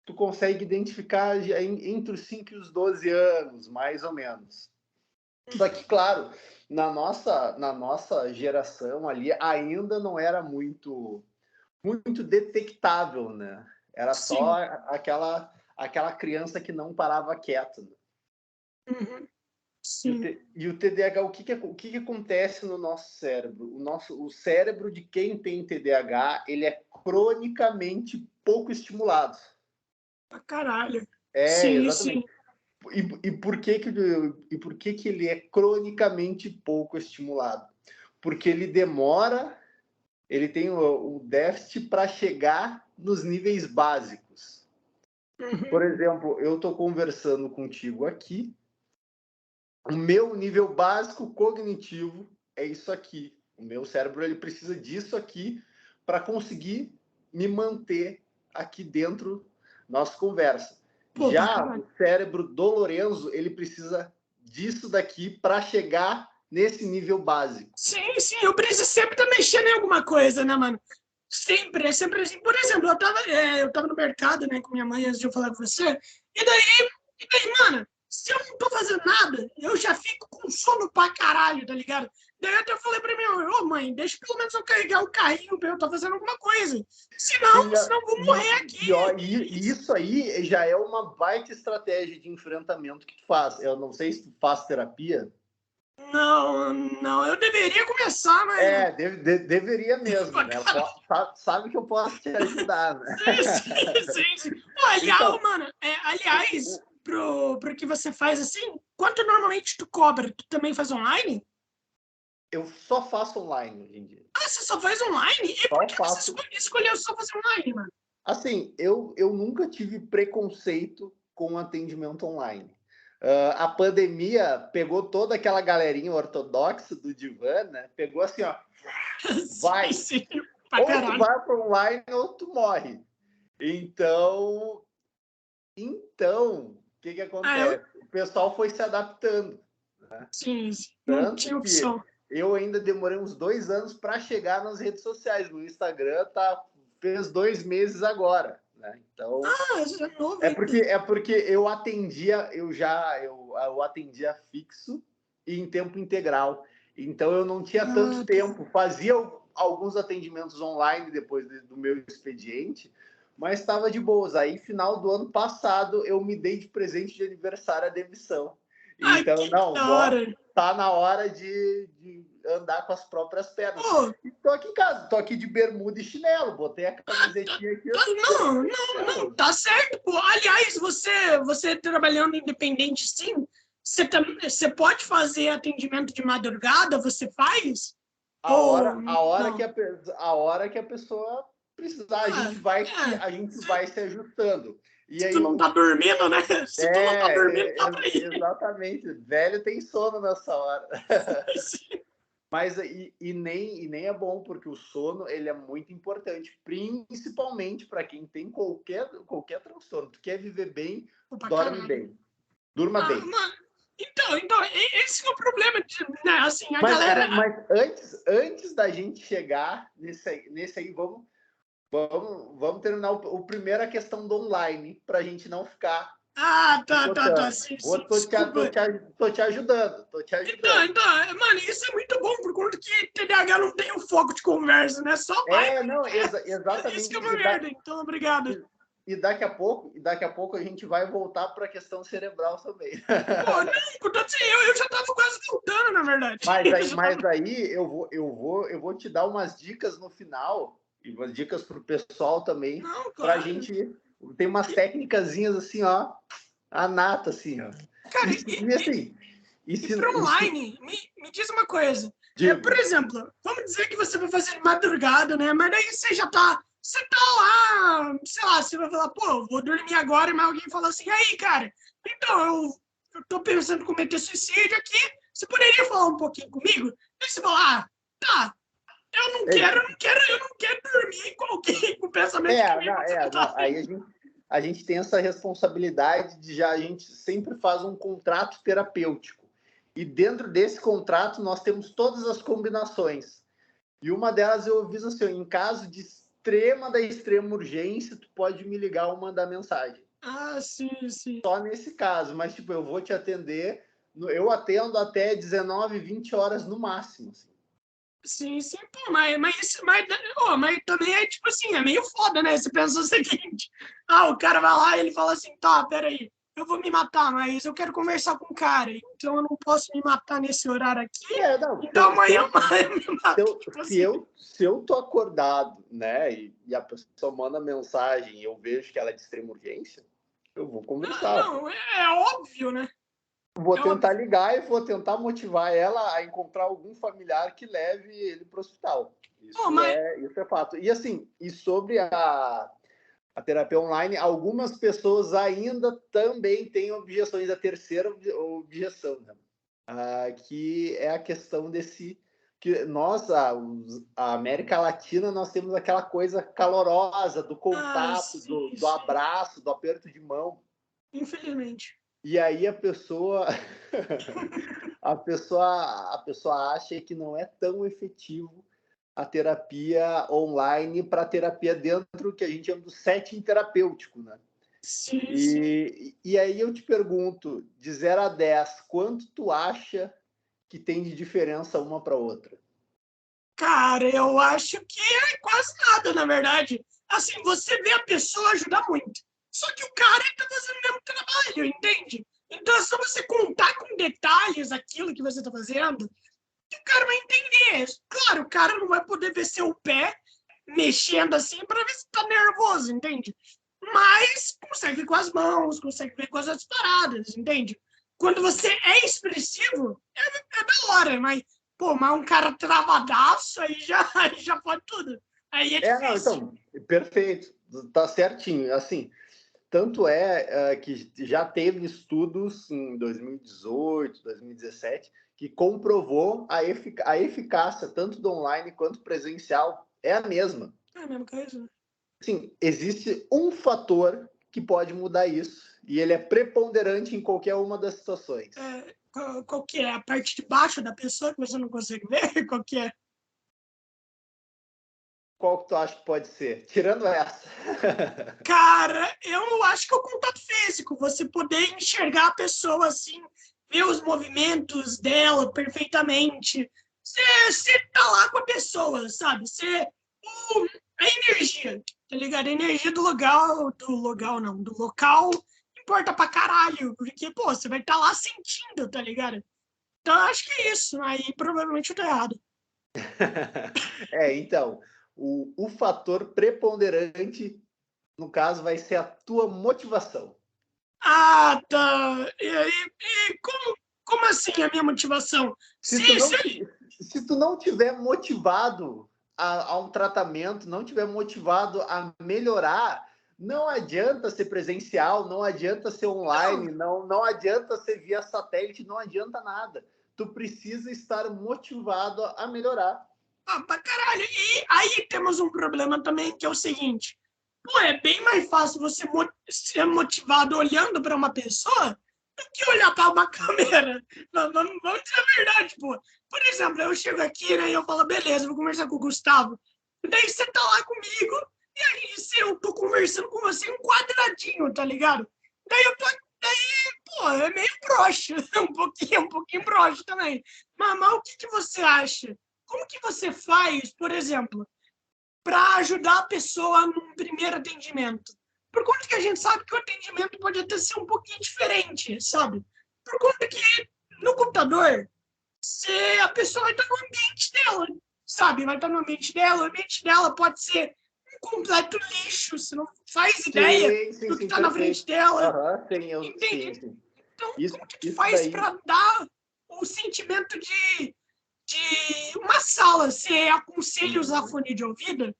tu consegue identificar já entre os 5 e os 12 anos, mais ou menos. Só que, claro, na nossa geração ali, ainda não era muito detectável, né? Era só Sim. aquela criança que não parava quieta. Né? Uhum. E o, Sim. T- e o TDAH, o que acontece no nosso cérebro? O cérebro de quem tem TDAH, ele é cronicamente pouco estimulado. Pra caralho. É, Sim, exatamente. sim. E por que que ele é cronicamente pouco estimulado? Porque ele tem o déficit para chegar nos níveis básicos. Por Uhum. exemplo, eu estou conversando contigo aqui, o meu nível básico cognitivo é isso aqui. O meu cérebro ele precisa disso aqui para conseguir me manter aqui dentro da nossa conversa. Pô, pra Já o caralho. cérebro do Lorenzo, ele precisa disso daqui para chegar nesse nível básico. Sim, sim. Eu preciso sempre estar mexendo em alguma coisa, né, mano? Sempre, é sempre assim. Por exemplo, eu tava no mercado, né, com minha mãe antes de eu falar com você, e daí, mano, se eu não tô fazendo nada, eu já fico com sono pra caralho, tá ligado? Daí eu até falei pra minha mãe, ô mãe, deixa pelo menos eu carregar o carrinho pra eu estar fazendo alguma coisa. Sim, Senão eu vou morrer ó, aqui. e isso aí já é uma baita estratégia de enfrentamento que tu faz. Eu não sei se tu faz terapia. Não, não, eu deveria começar, mas. Deveria mesmo, né? Cara, Sabe que eu posso te ajudar, né? sim, sim, sim, sim. Pô, aliás, Então, mano, o- aliás, o- pro que você faz assim, quanto normalmente tu cobra? Tu também faz online? eu só faço online hoje em dia. Ah, você só faz online? E por Só que você faço. escolheu só fazer online, mano? Assim, eu nunca tive preconceito com atendimento online. A pandemia pegou toda aquela galerinha ortodoxa do divã, né? Pegou assim, ó, Sim, vai. sim, pra Ou tu caralho. vai para online ou tu morre. Então, o que que Ah, eu. acontece? O pessoal foi se adaptando. Sim, sim, não Tanto tinha que opção. eu ainda demorei uns 2 anos para chegar nas redes sociais. No Instagram fez 2 meses agora. Né? Então, Ah, isso é novo é porque, ainda. é porque eu atendia fixo e em tempo integral. Então eu não tinha tanto Ah, tá. tempo. Fazia alguns atendimentos online depois do meu expediente, mas estava de boas. Aí, final do ano passado, eu me dei de presente de aniversário a demissão. Ai, Então, que não, da hora. tá na hora de andar com as próprias pernas. Pô, E tô aqui em casa, tô aqui de bermuda e chinelo, botei a camisetinha aqui, eu tô não, não, não, tranquilo. tá certo, pô. Aliás, você trabalhando independente, sim, você pode fazer atendimento de madrugada, você faz? A Ou hora, a hora que não? a hora que a pessoa precisar, a Ah, gente vai se, é, a gente vai se ajustando. E Se aí, tu não tá dormindo, né? Se tu não tá dormindo, dá pra ir. exatamente. Velho tem sono nessa hora. Mas nem é bom, porque o sono ele é muito importante, principalmente para quem tem qualquer transtorno. Tu quer viver bem, Opa, dorme caralho. bem. Durma bem. Mano, então, esse é o problema, né? Assim, a Mas, galera... antes da gente chegar nesse aí, vamos terminar primeiro a questão do online, para a gente não ficar Ah, tá, picotando. sim, Tô desculpa. te ajudando, Então, mano, isso é muito bom, por conta que TDAH não tem um foco de conversa, né? Só vai. Não, Isso que é exatamente. uma merda, então, obrigado. E daqui a pouco a gente vai voltar para a questão cerebral também. Pô, não, assim, eu já tava quase voltando, na verdade. Mas aí eu vou te dar umas dicas no final, e umas dicas para o pessoal também, Não, para a claro. gente. Tem umas técnicazinhas assim, ó, a nata, assim, ó. Cara, E assim, e para online, me diz uma coisa. digo, Por exemplo, vamos dizer que você vai fazer de madrugada, né? Mas daí você tá lá, sei lá, você vai falar, pô, vou dormir agora, mas alguém fala assim, aí, cara, então, eu tô pensando em cometer suicídio aqui, você poderia falar um pouquinho comigo? Aí você fala, tá, eu não quero dormir com alguém com pensamento que nem você tá não. Aí a gente tem essa responsabilidade de a gente sempre faz um contrato terapêutico. E dentro desse contrato nós temos todas as combinações. E uma delas eu aviso assim, em caso de extrema urgência, tu pode me ligar ou mandar mensagem. Ah, sim. Só nesse caso, mas tipo, eu vou te atender, eu atendo até 19, 20 horas no máximo. Assim. Sim, pô, mas também é tipo assim, é meio foda, né? Você pensa o seguinte, o cara vai lá e ele fala assim, tá, peraí, eu vou me matar, mas eu quero conversar com o cara, então eu não posso me matar nesse horário aqui, Não, então amanhã eu me mato, tipo assim. se eu tô acordado, né, e a pessoa manda mensagem e eu vejo que ela é de extrema urgência, eu vou conversar. Não, é óbvio, né? Vou É tentar óbvio. ligar e vou tentar motivar ela a encontrar algum familiar que leve ele para o hospital. Pô, mas, Isso é fato. E assim, e sobre a terapia online, algumas pessoas ainda também têm objeções. A terceira objeção, né? Que é a questão desse... que nós, a América Latina, nós temos aquela coisa calorosa do contato, sim. do abraço, do aperto de mão. Infelizmente. E aí a pessoa a pessoa acha que não é tão efetivo a terapia online para a terapia dentro que a gente chama do setting terapêutico, né? Sim. E aí eu te pergunto, de 0 a 10, quanto tu acha que tem de diferença uma para outra? Cara, eu acho que é quase nada, na verdade. Assim, você vê a pessoa ajudar muito. Só que o cara está fazendo o mesmo trabalho, entende? Então é só você contar com detalhes aquilo que você está fazendo que o cara vai entender. Claro, o cara não vai poder ver seu pé mexendo assim para ver se tá nervoso, entende? Mas consegue ver com as mãos, consegue ver com as outras paradas, entende? Quando você é expressivo, é da hora, mas um cara travadaço aí já pode tudo. Aí é Não, difícil. então, perfeito, tá certinho. Assim, tanto que já teve estudos em 2018, 2017, que comprovou a eficácia tanto do online quanto presencial é a mesma. É a mesma coisa, né? Sim, existe um fator que pode mudar isso, e ele é preponderante em qualquer uma das situações. Qual que é? A parte de baixo da pessoa que você não consegue ver? Qual que é? Qual que tu acha que pode ser? Tirando essa. Cara, eu acho que é o contato físico. Você poder enxergar a pessoa assim, ver os movimentos dela perfeitamente. Você tá lá com a pessoa, sabe? A energia, tá ligado? A energia do local importa pra caralho. Porque, pô, você vai estar lá sentindo, tá ligado? Então, eu acho que é isso. Aí, provavelmente, eu tô errado. Então, o fator preponderante, no caso, vai ser a tua motivação. Ah, tá. E como assim a minha motivação? Se Sim, tu não, sim. se tu não tiver motivado a um tratamento, não tiver motivado a melhorar, Não adianta ser presencial, não adianta ser online, não adianta ser via satélite, não adianta nada. Tu precisa estar motivado a melhorar. Ah, pra caralho. E aí temos um problema também, que é o seguinte. Pô, é bem mais fácil você ser motivado olhando para uma pessoa do que olhar para uma câmera. Vamos dizer a verdade, pô. Por exemplo, eu chego aqui, né, e eu falo, beleza, vou conversar com o Gustavo. Daí você tá lá comigo, e aí se eu tô conversando com você um quadradinho, tá ligado? Daí eu tô. Daí, pô, é meio broxa. Um pouquinho broxa também. Mas o que você acha? Como que você faz, por exemplo, para ajudar a pessoa num primeiro atendimento? Por conta que a gente sabe que o atendimento pode até ser um pouquinho diferente, sabe? Por conta que no computador, a pessoa vai estar no ambiente dela, sabe? Vai estar no ambiente dela, o ambiente dela pode ser um completo lixo, você não faz ideia do que está na frente dela. Entende? Então, como que faz para dar o sentimento de uma sala? Você aconselha usar fone de ouvido?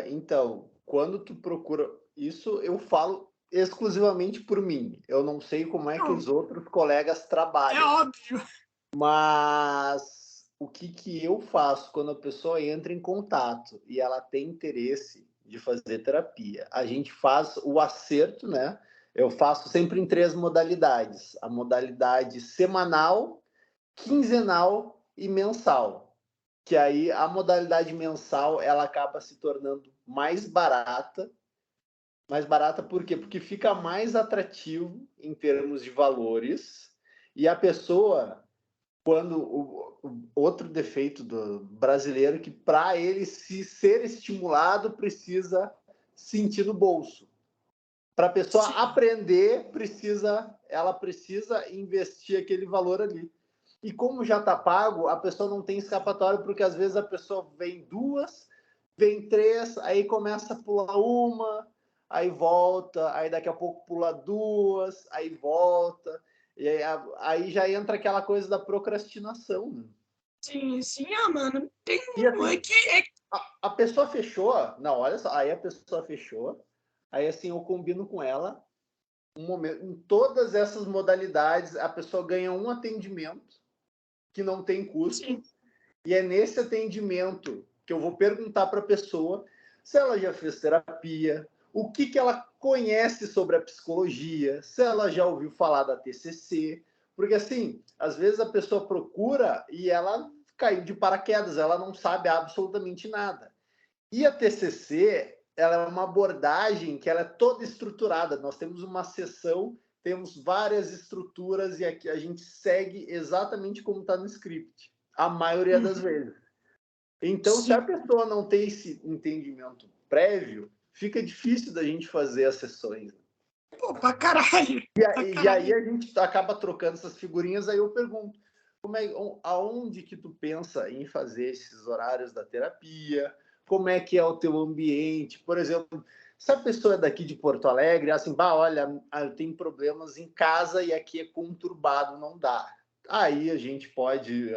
Então, quando tu procura... Isso eu falo exclusivamente por mim. Eu não sei como é que os outros colegas trabalham. É óbvio. Mas o que eu faço quando a pessoa entra em contato e ela tem interesse de fazer terapia? A gente faz o acerto, né? Eu faço sempre em 3 modalidades. A modalidade semanal, quinzenal e mensal. Que aí a modalidade mensal ela acaba se tornando mais barata. Mais barata por quê? Porque fica mais atrativo em termos de valores e a pessoa, quando o outro defeito do brasileiro, que para ele se ser estimulado precisa sentir no bolso. Para a pessoa aprender, ela precisa investir aquele valor ali. E como já está pago, a pessoa não tem escapatória, porque às vezes a pessoa vem 2, vem 3, aí começa a pular uma, aí volta, aí daqui a pouco pula 2, aí volta. E aí já entra aquela coisa da procrastinação, né? Sim. Ah, mano, tem E um assim, que a pessoa fechou, não, olha só, aí a pessoa fechou, aí assim eu combino com ela, um momento, em todas essas modalidades, a pessoa ganha um atendimento que não tem custo, e é nesse atendimento que eu vou perguntar para a pessoa se ela já fez terapia, o que ela conhece sobre a psicologia, se ela já ouviu falar da TCC, porque assim, às vezes a pessoa procura e ela caiu de paraquedas, ela não sabe absolutamente nada. E a TCC, ela é uma abordagem que ela é toda estruturada. Nós temos uma sessão, temos várias estruturas e aqui a gente segue exatamente como está no script, a maioria das vezes. Então, se a pessoa não tem esse entendimento prévio, fica difícil da gente fazer as sessões. Pô, pra caralho. E aí a gente acaba trocando essas figurinhas, aí eu pergunto, aonde que tu pensa em fazer esses horários da terapia? Como é que é o teu ambiente? Por exemplo, se a pessoa é daqui de Porto Alegre, assim, olha, eu tenho problemas em casa e aqui é conturbado, não dá. Aí a gente pode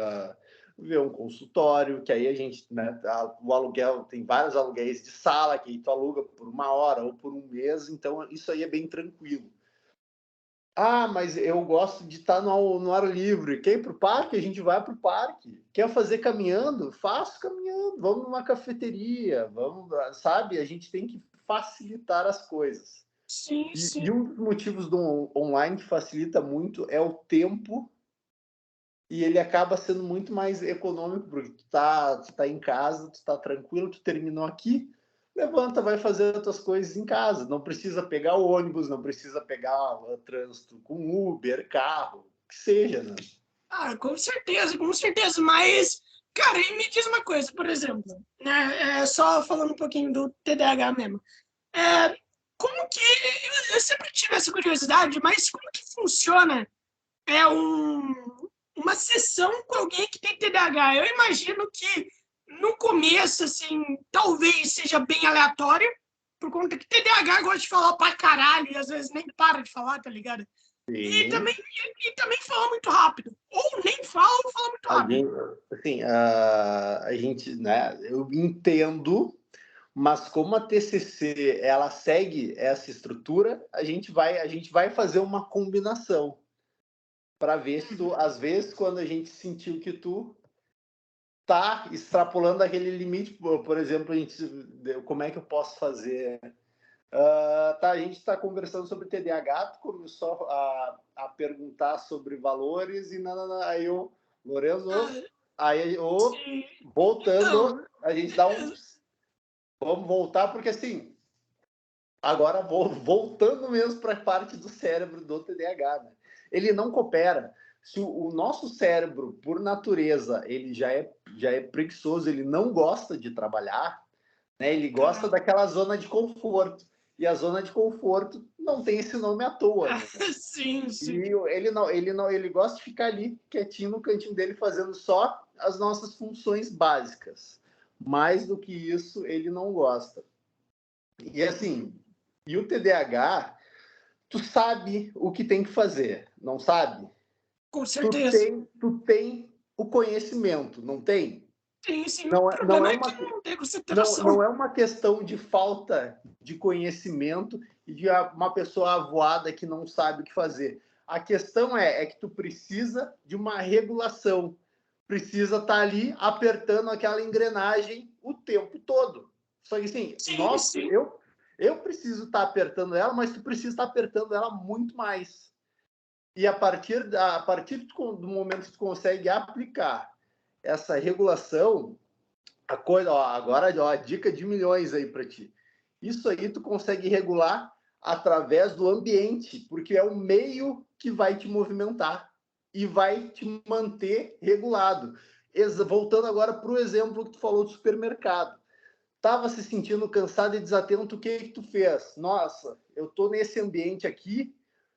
ver um consultório, que aí a gente, né, o aluguel, tem vários aluguéis de sala que tu aluga por 1 hora ou por 1 mês, então isso aí é bem tranquilo. Mas eu gosto de estar no ar livre. Quer ir para o parque? A gente vai para o parque. Quer fazer caminhando? Faço caminhando. Vamos numa cafeteria. Vamos, sabe? A gente tem que facilitar as coisas. Sim. E um dos motivos do online que facilita muito é o tempo, e ele acaba sendo muito mais econômico, porque tu tá em casa, tu tá tranquilo, tu terminou aqui, levanta, vai fazer outras coisas em casa. Não precisa pegar o ônibus, não precisa pegar o trânsito com Uber, carro, que seja, né? Com certeza. Mas, cara, e me diz uma coisa, por exemplo, né? Só falando um pouquinho do TDAH mesmo. Como que. Eu sempre tive essa curiosidade, mas como que funciona uma sessão com alguém que tem TDAH? Eu imagino que no começo, assim, talvez seja bem aleatório, por conta que TDAH gosta de falar pra caralho e às vezes nem para de falar, tá ligado? E também fala muito rápido. Ou nem fala ou fala muito rápido. A gente, né? Eu entendo, Mas como a TCC ela segue essa estrutura, a gente vai fazer uma combinação para ver se tu, às vezes, quando a gente sentiu que tu tá extrapolando aquele limite, por exemplo, como é que eu posso fazer? A gente está conversando sobre TDAH, tu começou a perguntar sobre valores e aí eu, Lorenzo, Ah, aí eu, sim. voltando, Então, a gente dá um, vamos voltar, porque assim, agora voltando mesmo para a parte do cérebro do TDAH, né? Ele não coopera. Se o nosso cérebro, por natureza, ele já é preguiçoso, ele não gosta de trabalhar, né? Ele gosta tá. daquela zona de conforto. E a zona de conforto não tem esse nome à toa, né? Sim, E sim. ele gosta de ficar ali quietinho no cantinho dele fazendo só as nossas funções básicas. Mais do que isso, ele não gosta. E assim, e o TDAH, tu sabe o que tem que fazer, não sabe? Com Tu certeza. tem, tu tem o conhecimento, não tem? Sim, sim. O Não problema é é que uma, não tem não concentração. é uma questão de falta de conhecimento e de uma pessoa avoada que não sabe o que fazer. A questão é que tu precisa de uma regulação, precisa estar ali apertando aquela engrenagem o tempo todo. Só que assim, Sim, sim. eu preciso estar apertando ela, mas tu precisa estar apertando ela muito mais. E a partir do momento que tu consegue aplicar essa regulação, a coisa, ó, agora, ó, a dica de milhões aí para ti. Isso aí tu consegue regular através do ambiente, porque é o meio que vai te movimentar e vai te manter regulado. Voltando agora para o exemplo que tu falou do supermercado. Tava se sentindo cansado e desatento, o que que tu fez? Nossa, eu tô nesse ambiente aqui,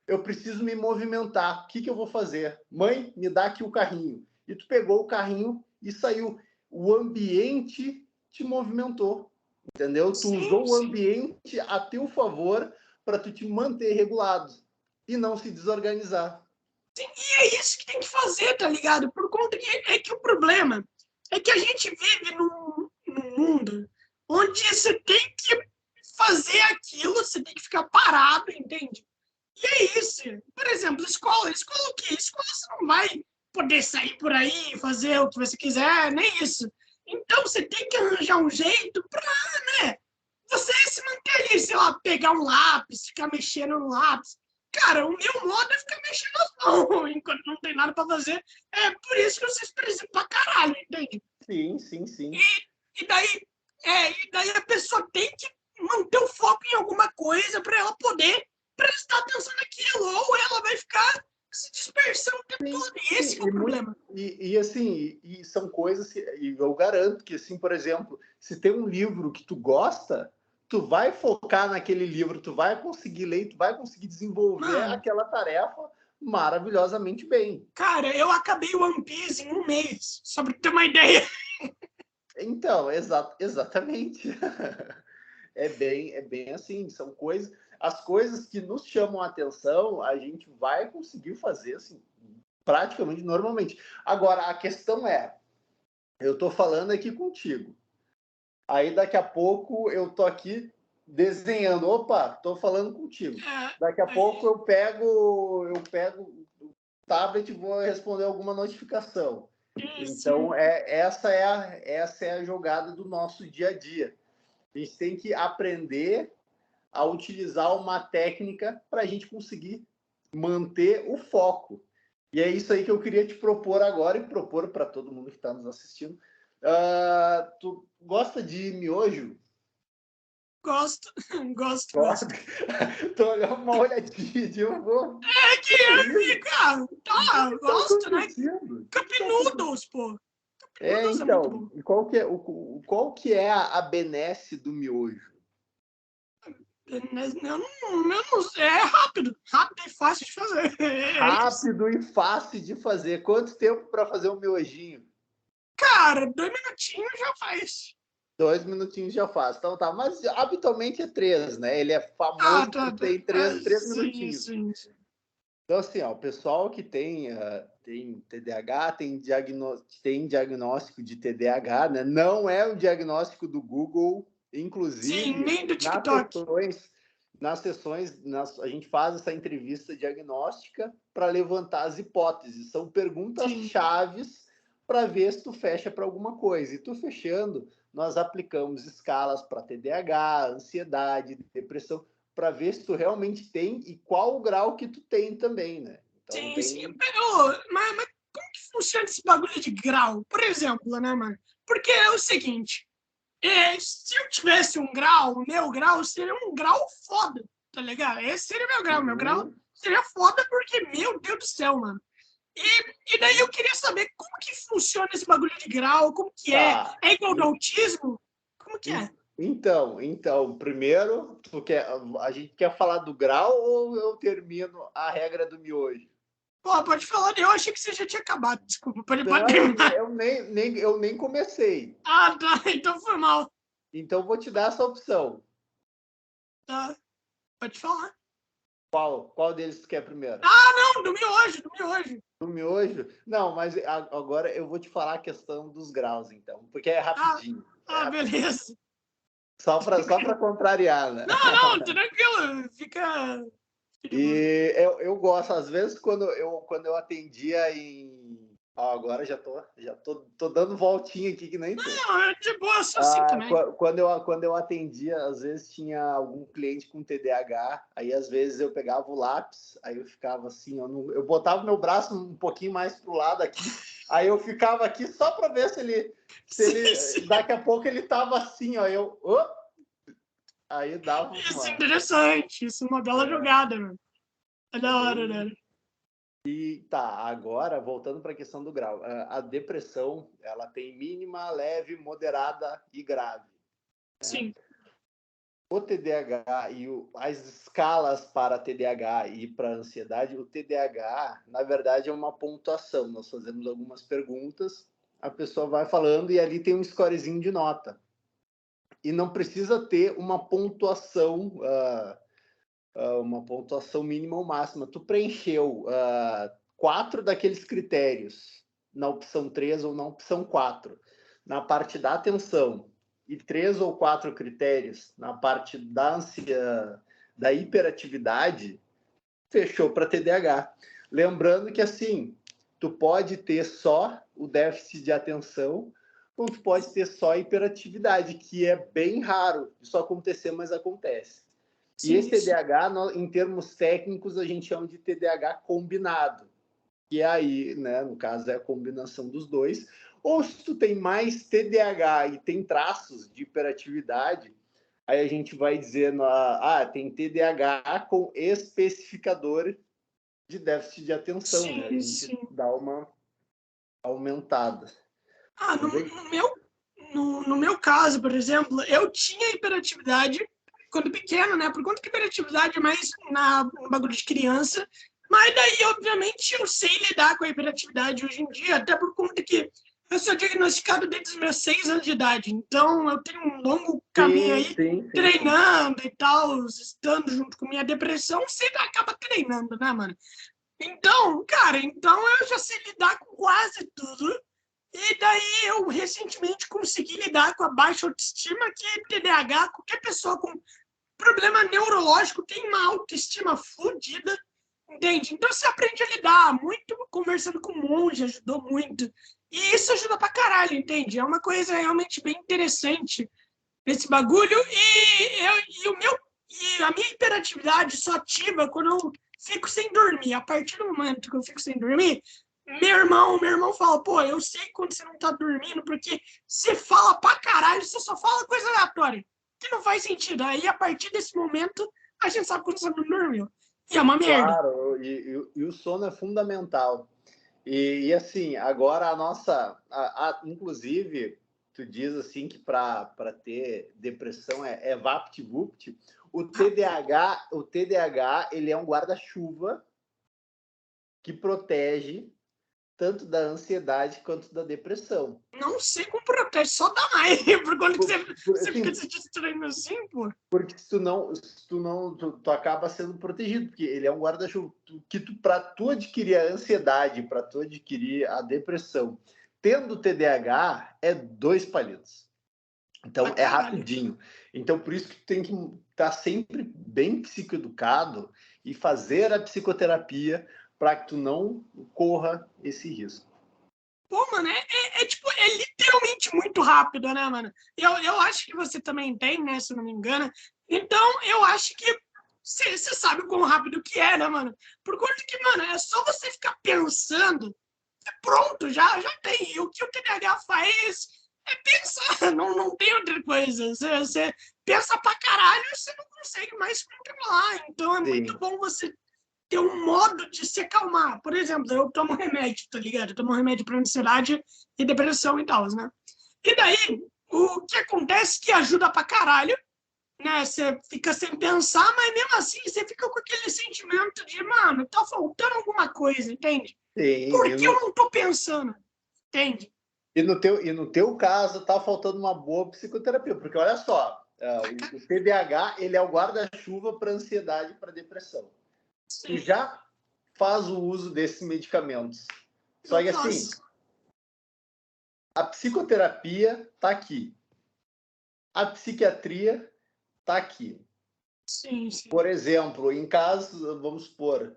eu preciso me movimentar. O que que eu vou fazer? Mãe, me dá aqui o carrinho. E tu pegou o carrinho e saiu. O ambiente te movimentou, entendeu? Tu Sim, usou o sim. ambiente a teu favor para tu te manter regulado e não se desorganizar. Sim, e é isso que tem que fazer, tá ligado? Por conta que é que o problema é que a gente vive num mundo onde você tem que fazer aquilo, você tem que ficar parado, entende? E é isso. Por exemplo, escola o quê? Escola você não vai poder sair por aí e fazer o que você quiser, nem isso. Então você tem que arranjar um jeito para, né, você se manter ali, sei lá, pegar um lápis, ficar mexendo no lápis. Cara, o meu modo é ficar mexendo as mãos enquanto não tem nada para fazer. É por isso que eu sou expressivo pra caralho, entende? Sim, sim, sim. E daí, e daí a pessoa tem que manter o foco em alguma coisa para ela poder prestar atenção naquilo, ou ela vai ficar se dispersando o tempo Sim, todo. E sim, esse é o problema. assim, e são coisas que e eu garanto que, assim, por exemplo, se tem um livro que tu gosta, tu vai focar naquele livro, tu vai conseguir ler, tu vai conseguir desenvolver Mano, aquela tarefa maravilhosamente bem. cara, eu acabei o One Piece em um mês, só pra ter uma ideia. Então, exatamente. É bem assim, são coisas, as coisas que nos chamam a atenção, a gente vai conseguir fazer assim, praticamente normalmente. Agora, a questão é, eu estou falando aqui contigo. Aí daqui a pouco eu tô aqui desenhando. Opa, tô falando contigo. É, Daqui a pouco aí, eu pego o tablet e vou responder alguma notificação. sim, Então, essa é a jogada do nosso dia a dia. A gente tem que aprender a utilizar uma técnica para a gente conseguir manter o foco. E é isso aí que eu queria te propor agora e propor para todo mundo que está nos assistindo. Tu gosta de miojo? gosto, gosto, Gosta? gosto. Tô olhando uma olhadinha de eu vou. É que Que é é, isso? fica, O que tá, está gosto, né? acontecendo? O que Cup está acontecendo? Noodles, pô. Cup É, Noodles é muito então, bom. e qual que é a benesse do miojo? Eu não sei, é rápido, rápido e fácil de fazer. É isso. Rápido e fácil de fazer. Quanto tempo para fazer um miojinho? Cara, 2 minutinhos já faz. 2 minutinhos já faz. Então tá, mas habitualmente é 3, né? Ele é Ah, famoso tá, por tá. ter três Sim, minutinhos. sim, sim. Então, assim, ó, o pessoal que tem TDAH, tem diagnóstico de TDAH, né? Não é o diagnóstico do Google, Inclusive, Sim, nem do TikTok. a gente faz essa entrevista diagnóstica para levantar as hipóteses. São perguntas Sim, chaves para ver se tu fecha para alguma coisa. E tu fechando, nós aplicamos escalas para TDAH, ansiedade, depressão, para ver se tu realmente tem e qual o grau que tu tem também, né? Então sim, sim. tem. Mas como que funciona esse bagulho de grau? Por exemplo, né, mano? Porque é o seguinte, se eu tivesse um grau, o meu grau seria um grau foda, tá ligado? Esse seria meu grau. Meu grau Uhum. seria foda porque, meu Deus do céu, mano. E daí eu queria saber como que funciona esse bagulho de grau, como que é? Tá. É igual do autismo? Como que é? Então, primeiro, a gente quer falar do grau ou eu termino a regra do miojo? Pô, pode falar, eu achei que você já tinha acabado, desculpa, pode Não, terminar. eu nem comecei. Ah, tá, então foi mal. Então, vou te dar essa opção. Tá, pode falar. Qual deles tu quer primeiro? Ah, não, do miojo, do miojo. Do miojo? Não, mas agora eu vou te falar a questão dos graus, então, porque é Ah, rapidinho. É ah, rapidinho. beleza. Só para contrariar, né? Não, não, tranquilo, fica de boa. E eu gosto, às vezes, quando eu atendia em. Ó, agora tô dando voltinha aqui que nem tu. Não, é de boa, sou assim também. Quando eu atendia, às vezes tinha algum cliente com TDAH, aí às vezes eu pegava o lápis, aí eu ficava assim, eu botava meu braço um pouquinho mais pro lado aqui, aí eu ficava aqui só para ver Sim, sim. daqui a pouco ele tava assim, ó, aí dava Isso é uma. interessante, isso é uma bela jogada, mano. É É da hora, bem. né? E tá, agora voltando para a questão do grau, a depressão ela tem mínima, leve, moderada e grave. Sim, O TDAH as escalas para TDAH e para ansiedade, o TDAH, na verdade, é uma pontuação. Nós fazemos algumas perguntas, a pessoa vai falando e ali tem um scorezinho de nota. E não precisa ter uma pontuação mínima ou máxima. Tu preencheu 4 daqueles critérios na opção 3 ou na opção 4, na parte da atenção, e 3 ou 4 critérios na parte da hiperatividade, fechou para TDAH. Lembrando que, assim, tu pode ter só o déficit de atenção, ou tu pode ter só a hiperatividade, que é bem raro isso acontecer, mas acontece. E esse sim, sim. TDAH, em termos técnicos, a gente chama de TDAH combinado. E aí, né, no caso, é a combinação dos dois. Ou se tu tem mais TDAH e tem traços de hiperatividade, aí a gente vai dizer, tem TDAH com especificador de déficit de atenção, né? A Sim, gente sim. dá uma aumentada. Ah, Mas aí, no meu caso, por exemplo, eu tinha hiperatividade quando pequeno, né? Por conta que hiperatividade é mais no bagulho de criança. Mas daí, obviamente, eu sei lidar com a hiperatividade hoje em dia, até por conta que eu sou diagnosticado desde os meus 6 anos de idade. Então, eu tenho um longo caminho sim, aí sim, sim, sim. treinando e tal, estando junto com minha depressão, você acaba treinando, né, mano? Então, cara, então eu já sei lidar com quase tudo. E daí eu recentemente consegui lidar com a baixa autoestima, que é TDAH, qualquer pessoa com problema neurológico tem uma autoestima fodida, entende? Então você aprende a lidar muito conversando com monge, ajudou muito. E isso ajuda pra caralho, entende? É uma coisa realmente bem interessante esse bagulho. E a minha hiperatividade só ativa quando eu fico sem dormir. A partir do momento que eu fico sem dormir, meu irmão fala, pô, eu sei quando você não tá dormindo, porque você fala pra caralho, você só fala coisa aleatória, que não faz sentido. Aí, a partir desse momento, a gente sabe quando você não dormiu. E é uma merda. Claro, e o sono é fundamental. E assim, agora inclusive, tu diz assim que para ter depressão é VaptVupt. O TDAH, ele é um guarda-chuva que protege tanto da ansiedade quanto da depressão. Não sei como protege, só dá mais. Por quando você fica Assim, se distraindo assim, pô. porque tu acaba sendo protegido, porque ele é um guarda-chuva que para tu adquirir a ansiedade, para tu adquirir a depressão, tendo TDAH, é 2 palitos. Pra Então, é caralho. rapidinho. Então, por isso que tu tem que estar sempre bem psicoeducado e fazer a psicoterapia para que tu não corra esse risco. Pô, mano, tipo, é literalmente muito rápido, né, mano? Eu acho que você também tem, né, se não me engano. Então, eu acho que você sabe o quão rápido que é, né, mano? Por conta que, mano, é só você ficar pensando, pronto, já tem. E o que o TDAH faz é pensar, não tem outra coisa. Você pensa pra caralho e você não consegue mais se controlar. Então, é muito Sim, bom você ter um modo de se acalmar. Por exemplo, eu tomo remédio, tá ligado? Eu tomo remédio para ansiedade e depressão e tal, né? E daí, o que acontece que ajuda pra caralho, né? Você fica sem pensar, mas mesmo assim você fica com aquele sentimento de, mano, tá faltando alguma coisa, entende? sim. Por que eu não tô pensando? Entende? E no teu caso, tá faltando uma boa psicoterapia, porque olha só, o TDAH ele é o guarda-chuva para ansiedade e para depressão. Tu Sim, já faz o uso desses medicamentos. Só eu que assim, faço. a psicoterapia tá aqui, a psiquiatria tá aqui. Sim, sim. Por exemplo, em casos, vamos supor,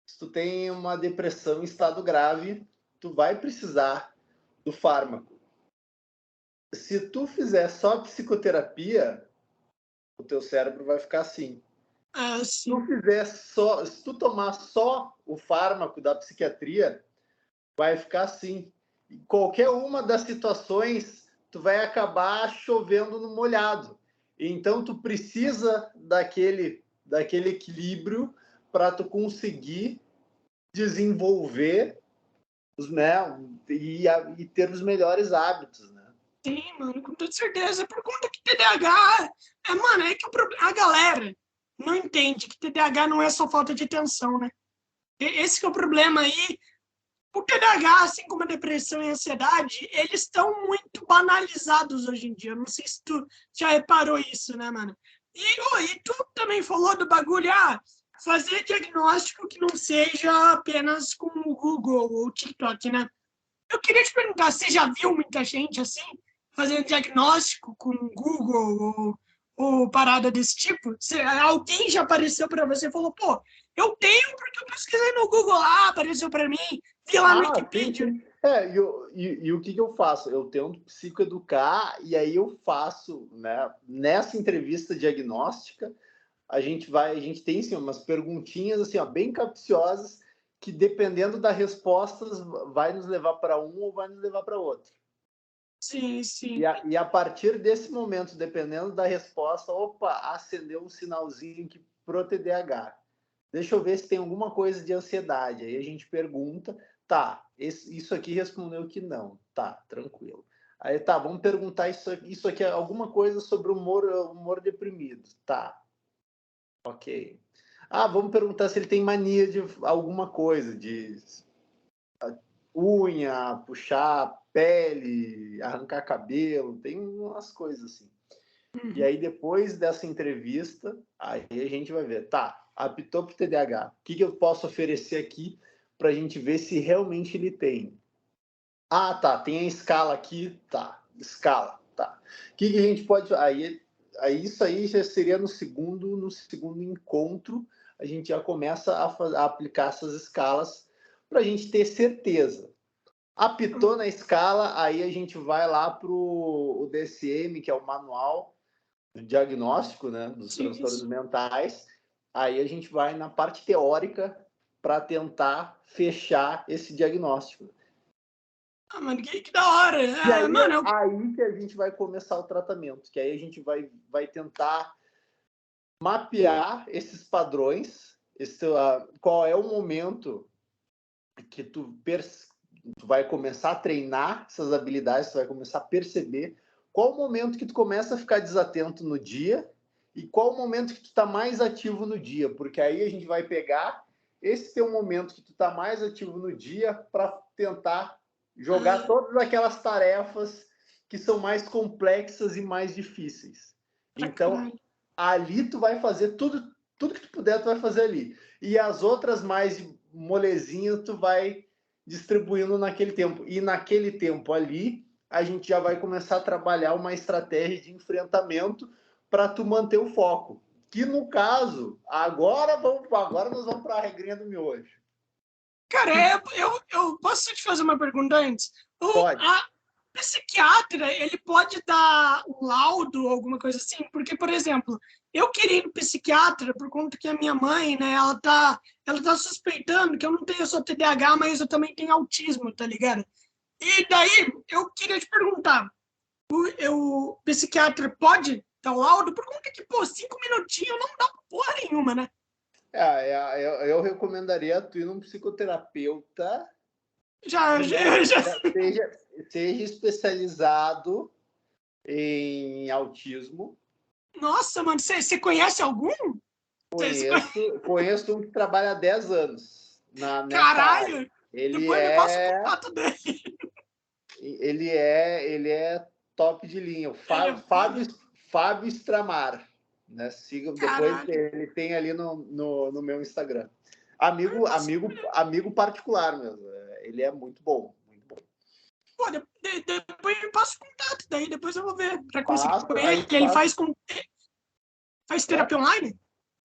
se tu tem uma depressão em estado grave, tu vai precisar do fármaco. Se tu fizer só psicoterapia, o teu cérebro vai ficar assim. Ah, Se tu sim. fizer só, se tu tomar só o fármaco da psiquiatria, vai ficar assim. Em qualquer uma das situações, tu vai acabar chovendo no molhado. Então, tu precisa daquele equilíbrio para tu conseguir desenvolver né, e ter os melhores hábitos, né? Sim, mano, com toda certeza. Por conta que TDAH, mano, é que a galera não entende que TDAH não é só falta de atenção, né? Esse que é o problema aí. O TDAH, assim como a depressão e a ansiedade, eles estão muito banalizados hoje em dia. Eu não sei se tu já reparou isso, né, mano? E tu também falou do bagulho, fazer diagnóstico que não seja apenas com o Google ou o TikTok, né? Eu queria te perguntar, você já viu muita gente assim, fazendo diagnóstico com Google ou parada desse tipo? Alguém já apareceu para você e falou, pô, eu tenho porque eu pesquisei no Google lá, apareceu para mim, vi lá no Sim, Wikipedia. sim. E o que eu faço? Eu tento psicoeducar e aí eu faço, né? Nessa entrevista diagnóstica, a gente tem assim, umas perguntinhas assim, ó, bem capciosas que dependendo das respostas vai nos levar para um ou vai nos levar para outro. Sim, sim. E a partir desse momento, dependendo da resposta, opa, acendeu um sinalzinho que pro TDAH. Deixa eu ver se tem alguma coisa de ansiedade. Aí a gente pergunta, tá, isso aqui respondeu que não. Tá, tranquilo. Aí tá, vamos perguntar isso aqui é alguma coisa sobre humor deprimido. Tá, ok. Vamos perguntar se ele tem mania de alguma coisa, de unha, puxar pele, arrancar cabelo, tem umas coisas assim. E Uhum. aí, depois dessa entrevista, aí a gente vai ver, tá, apitou pro TDAH, o que eu posso oferecer aqui para a gente ver se realmente ele tem? Tá, tem a escala aqui, tá, escala, tá. O que a gente pode... Aí isso aí já seria no segundo encontro, a gente já começa a aplicar essas escalas para a gente ter certeza. Apitou na escala, aí a gente vai lá para o DSM, que é o manual do diagnóstico, né, dos Sim, transtornos sim. mentais. Aí a gente vai na parte teórica para tentar fechar esse diagnóstico. Mano, que da hora. E aí Mano, é aí que a gente vai começar o tratamento, que aí a gente vai tentar mapear esses padrões, qual é o momento que tu vai começar a treinar essas habilidades, tu vai começar a perceber qual o momento que tu começa a ficar desatento no dia e qual o momento que tu está mais ativo no dia, porque aí a gente vai pegar esse teu momento que tu está mais ativo no dia para tentar jogar todas aquelas tarefas que são mais complexas e mais difíceis. pra Então, caralho. ali tu vai fazer tudo que tu puder, tu vai fazer ali. E as outras mais molezinhas tu vai distribuindo naquele tempo. E naquele tempo ali, a gente já vai começar a trabalhar uma estratégia de enfrentamento para tu manter o foco. Que no caso, agora nós vamos para a regrinha do miojo. Cara, eu posso te fazer uma pergunta antes? Pode. A psiquiatra, ele pode dar um laudo, alguma coisa assim? Porque, por exemplo, eu queria ir no psiquiatra por conta que a minha mãe, né, ela tá suspeitando que eu não tenho só TDAH, mas eu também tenho autismo, tá ligado? E daí, eu queria te perguntar, o psiquiatra pode dar o laudo? Por conta que, pô, 5 minutinhos não dá porra nenhuma, né? Eu recomendaria tu ir num psicoterapeuta Já, que já, já. seja especializado em autismo. Nossa, mano, você conhece algum? Conheço um que trabalha há 10 anos nessa área. Caralho! Ele Depois me passa o é, contato dele. ele é top de linha. O Ele é foda. Fábio Stramar. Né? Siga, depois Caralho. ele tem ali no meu Instagram. Nossa, Amigo particular mesmo. Ele é muito bom. Muito bom. pô, depois me passa o contato, daí depois eu vou ver pra conseguir com Passo, aí ele. Ele faz é, terapia online? Ele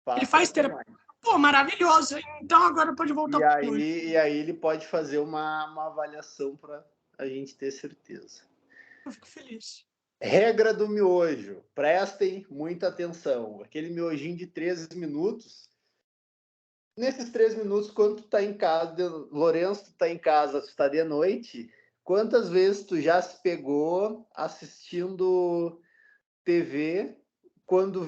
faço faz terapia terapia. online. Pô, maravilhoso. Então agora pode voltar pro hoje. E aí ele pode fazer uma avaliação para a gente ter certeza. Eu fico feliz. Regra do miojo. Prestem muita atenção. Aquele miojinho de 13 minutos. Nesses 3 minutos, quando tu tá em casa, Lourenço, tu tá em casa, tu tá de noite, quantas vezes tu já se pegou assistindo TV, quando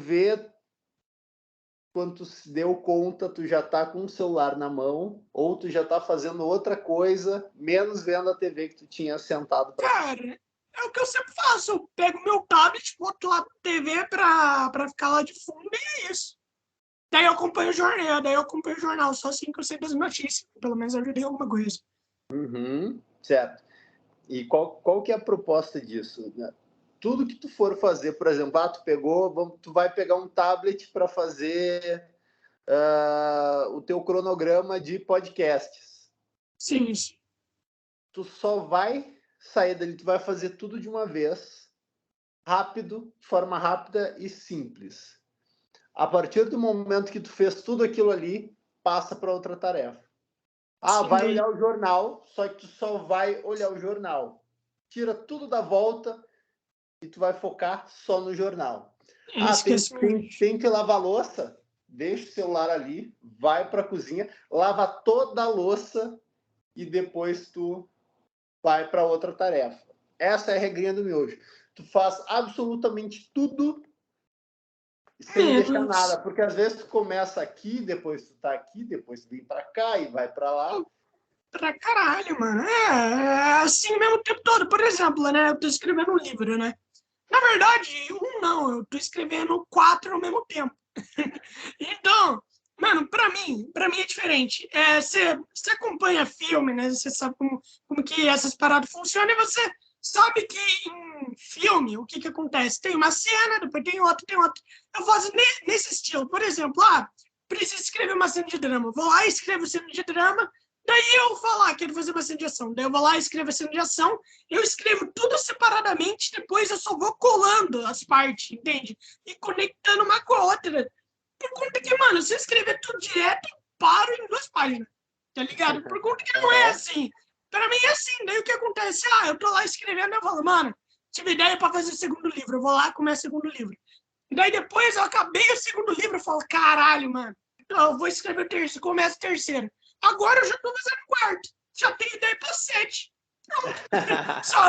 quando tu se deu conta, tu já tá com o celular na mão, ou tu já tá fazendo outra coisa, menos vendo a TV que tu tinha sentado para assistir. Cara, é o que eu sempre faço. Eu pego meu tablet, boto lá na TV pra ficar lá de fundo e é isso. Daí eu acompanho o jornal, só assim que eu sei das notícias. Pelo menos eu ajudei alguma coisa. Uhum, certo. E qual que é a proposta disso? Né? Tudo que tu for fazer, por exemplo, tu vai pegar um tablet para fazer o teu cronograma de podcasts. Sim, sim. Tu só vai sair dali, tu vai fazer tudo de uma vez, rápido, de forma rápida e simples. A partir do momento que tu fez tudo aquilo ali, passa para outra tarefa. Sim, Vai daí. olhar o jornal, só que tu só vai olhar o jornal. Tira tudo da volta e tu vai focar só no jornal. Esquece meu vídeo. Tem que lavar a louça? Deixa o celular ali, vai para a cozinha, lava toda a louça e depois tu vai para outra tarefa. Essa é a regrinha do miojo. Tu faz absolutamente tudo sem deixar Menos. nada, porque às vezes tu começa aqui, depois tu tá aqui, depois tu vem para cá e vai para lá. Pra caralho, mano. É assim mesmo o tempo todo. Por exemplo, né? Eu tô escrevendo um livro, né? Na verdade, um não. Eu tô escrevendo 4 ao mesmo tempo. Então, mano, pra mim é diferente. Você acompanha filme, né? Você sabe como que essas paradas funcionam e você sabe que em filme, o que que acontece? Tem uma cena, depois tem outra, tem outra. Eu faço nesse estilo. Por exemplo, preciso escrever uma cena de drama. Vou lá e escrevo cena de drama. Daí eu vou lá, quero fazer uma cena de ação. Daí eu vou lá e escrevo a cena de ação. Eu escrevo tudo separadamente, depois eu só vou colando as partes, entende? E conectando uma com a outra. Por conta que, mano, se eu escrever tudo direto, eu paro em 2 páginas. Tá ligado? Por conta que não é assim. Pra mim é assim. Daí o que acontece? Eu tô lá escrevendo, eu falo, mano, tive ideia pra fazer o segundo livro. Eu vou lá e começo o segundo livro. E daí depois eu acabei o segundo livro, eu falo, caralho, mano. Eu vou escrever o terceiro, começo o terceiro. Agora eu já tô fazendo o quarto. Já tenho ideia pra 7. Só,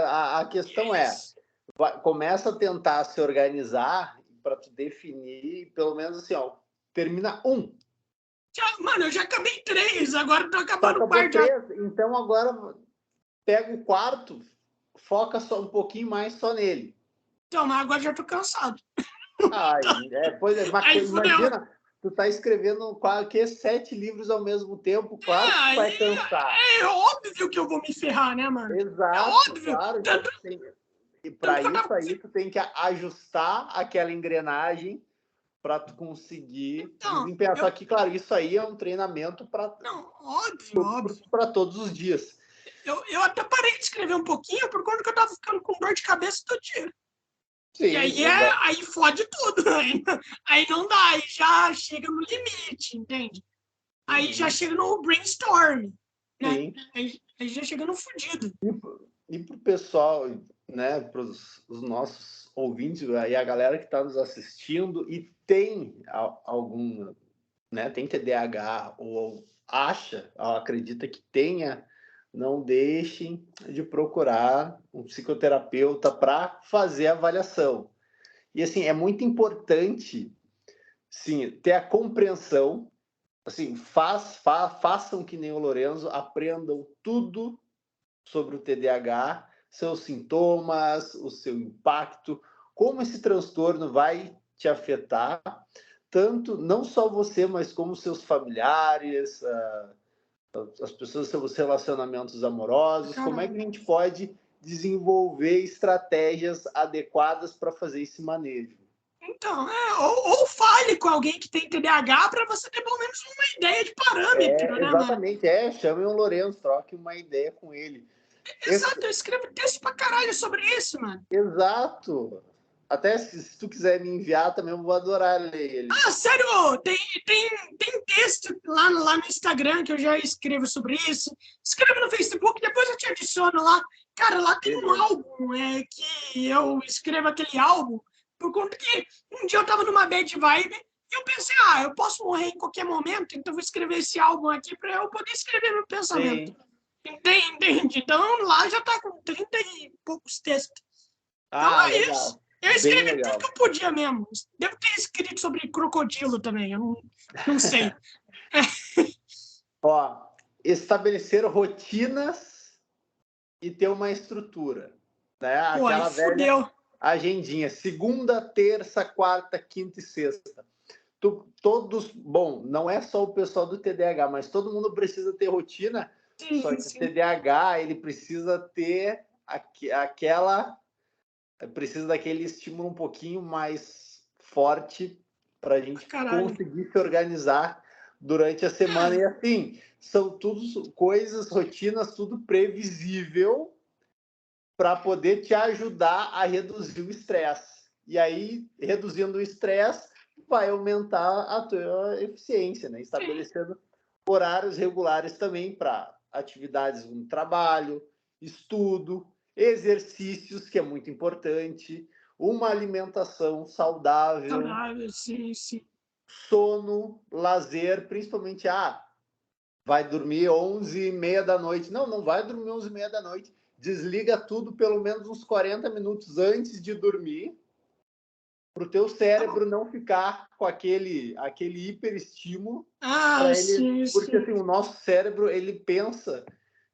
A questão é, começa a tentar se organizar para tu definir, pelo menos assim, ó, termina um. mano, eu já acabei 3, agora tô Só acabando o acabou quarto. Já. 3, então agora pega o quarto, foca só um pouquinho mais só nele. Então, mas agora já tô cansado. Pois é, Aí fudeu. imagina, tu tá escrevendo quase 7 livros ao mesmo tempo, claro que tu vai Aí cansar. é óbvio que eu vou me ferrar, né, mano? É Exato, óbvio. claro. Então, Tanto, e para tanto que eu isso tava. aí, tu tem que ajustar aquela engrenagem para tu conseguir Então, desempenhar. Só que, claro, isso aí é um treinamento não, óbvio, óbvio. para todos os dias. eu até parei de escrever um pouquinho por conta que eu tava ficando com dor de cabeça todo dia. Sim, E aí fode tudo. Aí não dá, aí já chega no limite, entende? Aí já chega no brainstorm, né? Sim. Aí já chega no fudido. E para o pessoal, né, para os nossos ouvintes e a galera que está nos assistindo e tem algum, né, tem TDAH ou acha, ou acredita que tenha, não deixem de procurar um psicoterapeuta para fazer a avaliação. E assim, é muito importante, sim, ter a compreensão, assim, façam que nem o Lorenzo, aprendam tudo sobre o TDAH, seus sintomas, o seu impacto, como esse transtorno vai te afetar, tanto não só você, mas como seus familiares, as pessoas, seus relacionamentos amorosos, como é que a gente pode desenvolver estratégias adequadas para fazer esse manejo. Então, ou fale com alguém que tem TDAH para você ter pelo menos uma ideia de parâmetro, né, mano? Exatamente, chame o Lourenço, troque uma ideia com ele. Exato, eu escrevo texto pra caralho sobre isso, mano. Exato. Até se tu quiser me enviar também, eu vou adorar ler ele. Ah, sério, tem texto lá no Instagram que eu já escrevo sobre isso. Escrevo no Facebook, depois eu te adiciono lá. Cara, lá tem um álbum que eu escrevo aquele álbum por conta que um dia eu tava numa bad vibe e eu pensei, eu posso morrer em qualquer momento, então vou escrever esse álbum aqui para eu poder escrever meu pensamento. Entende? Então lá já tá com 30 e poucos textos. Então é legal. isso. Eu escrevi tudo que eu podia mesmo. Devo ter escrito sobre crocodilo também, eu não sei. Ó, estabelecer rotinas e ter uma estrutura, né? Aquela velha agendinha, segunda, terça, quarta, quinta e sexta. Todos, bom, não é só o pessoal do TDAH, mas todo mundo precisa ter rotina, só que o TDAH, ele precisa ter precisa daquele estímulo um pouquinho mais forte para a gente conseguir se organizar durante a semana. E assim, são tudo coisas, rotinas, tudo previsível para poder te ajudar a reduzir o estresse. E aí, reduzindo o estresse, vai aumentar a tua eficiência, né? Estabelecendo horários regulares também para atividades no trabalho, estudo, exercícios, que é muito importante, uma alimentação saudável, sono, lazer, principalmente, vai dormir 11h30 da noite. Não vai dormir 11h30 da noite. Desliga tudo pelo menos uns 40 minutos antes de dormir, para o teu cérebro não ficar com aquele hiperestímulo. Porque assim, o nosso cérebro, ele pensa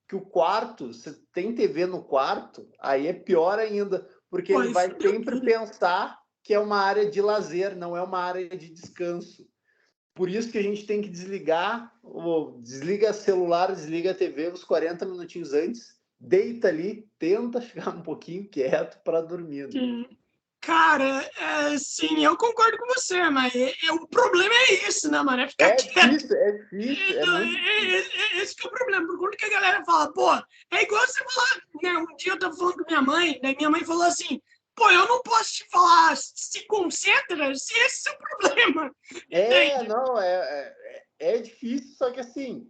que o quarto, se tem TV no quarto, aí é pior ainda, porque ele vai sempre pensar que é uma área de lazer, não é uma área de descanso. Por isso que a gente tem que desliga celular, desliga a TV uns 40 minutinhos antes, deita ali, tenta ficar um pouquinho quieto para dormir. Né? Cara, sim, eu concordo com você, mas o problema é isso, né, mano? É ficar quieto. É difícil. Esse que é o problema. Por conta que a galera fala, pô, é igual você falar, né? Um dia eu tava falando com minha mãe, daí minha mãe falou assim, pô, eu não posso te falar, se concentra, se esse é o problema. É difícil, só que assim,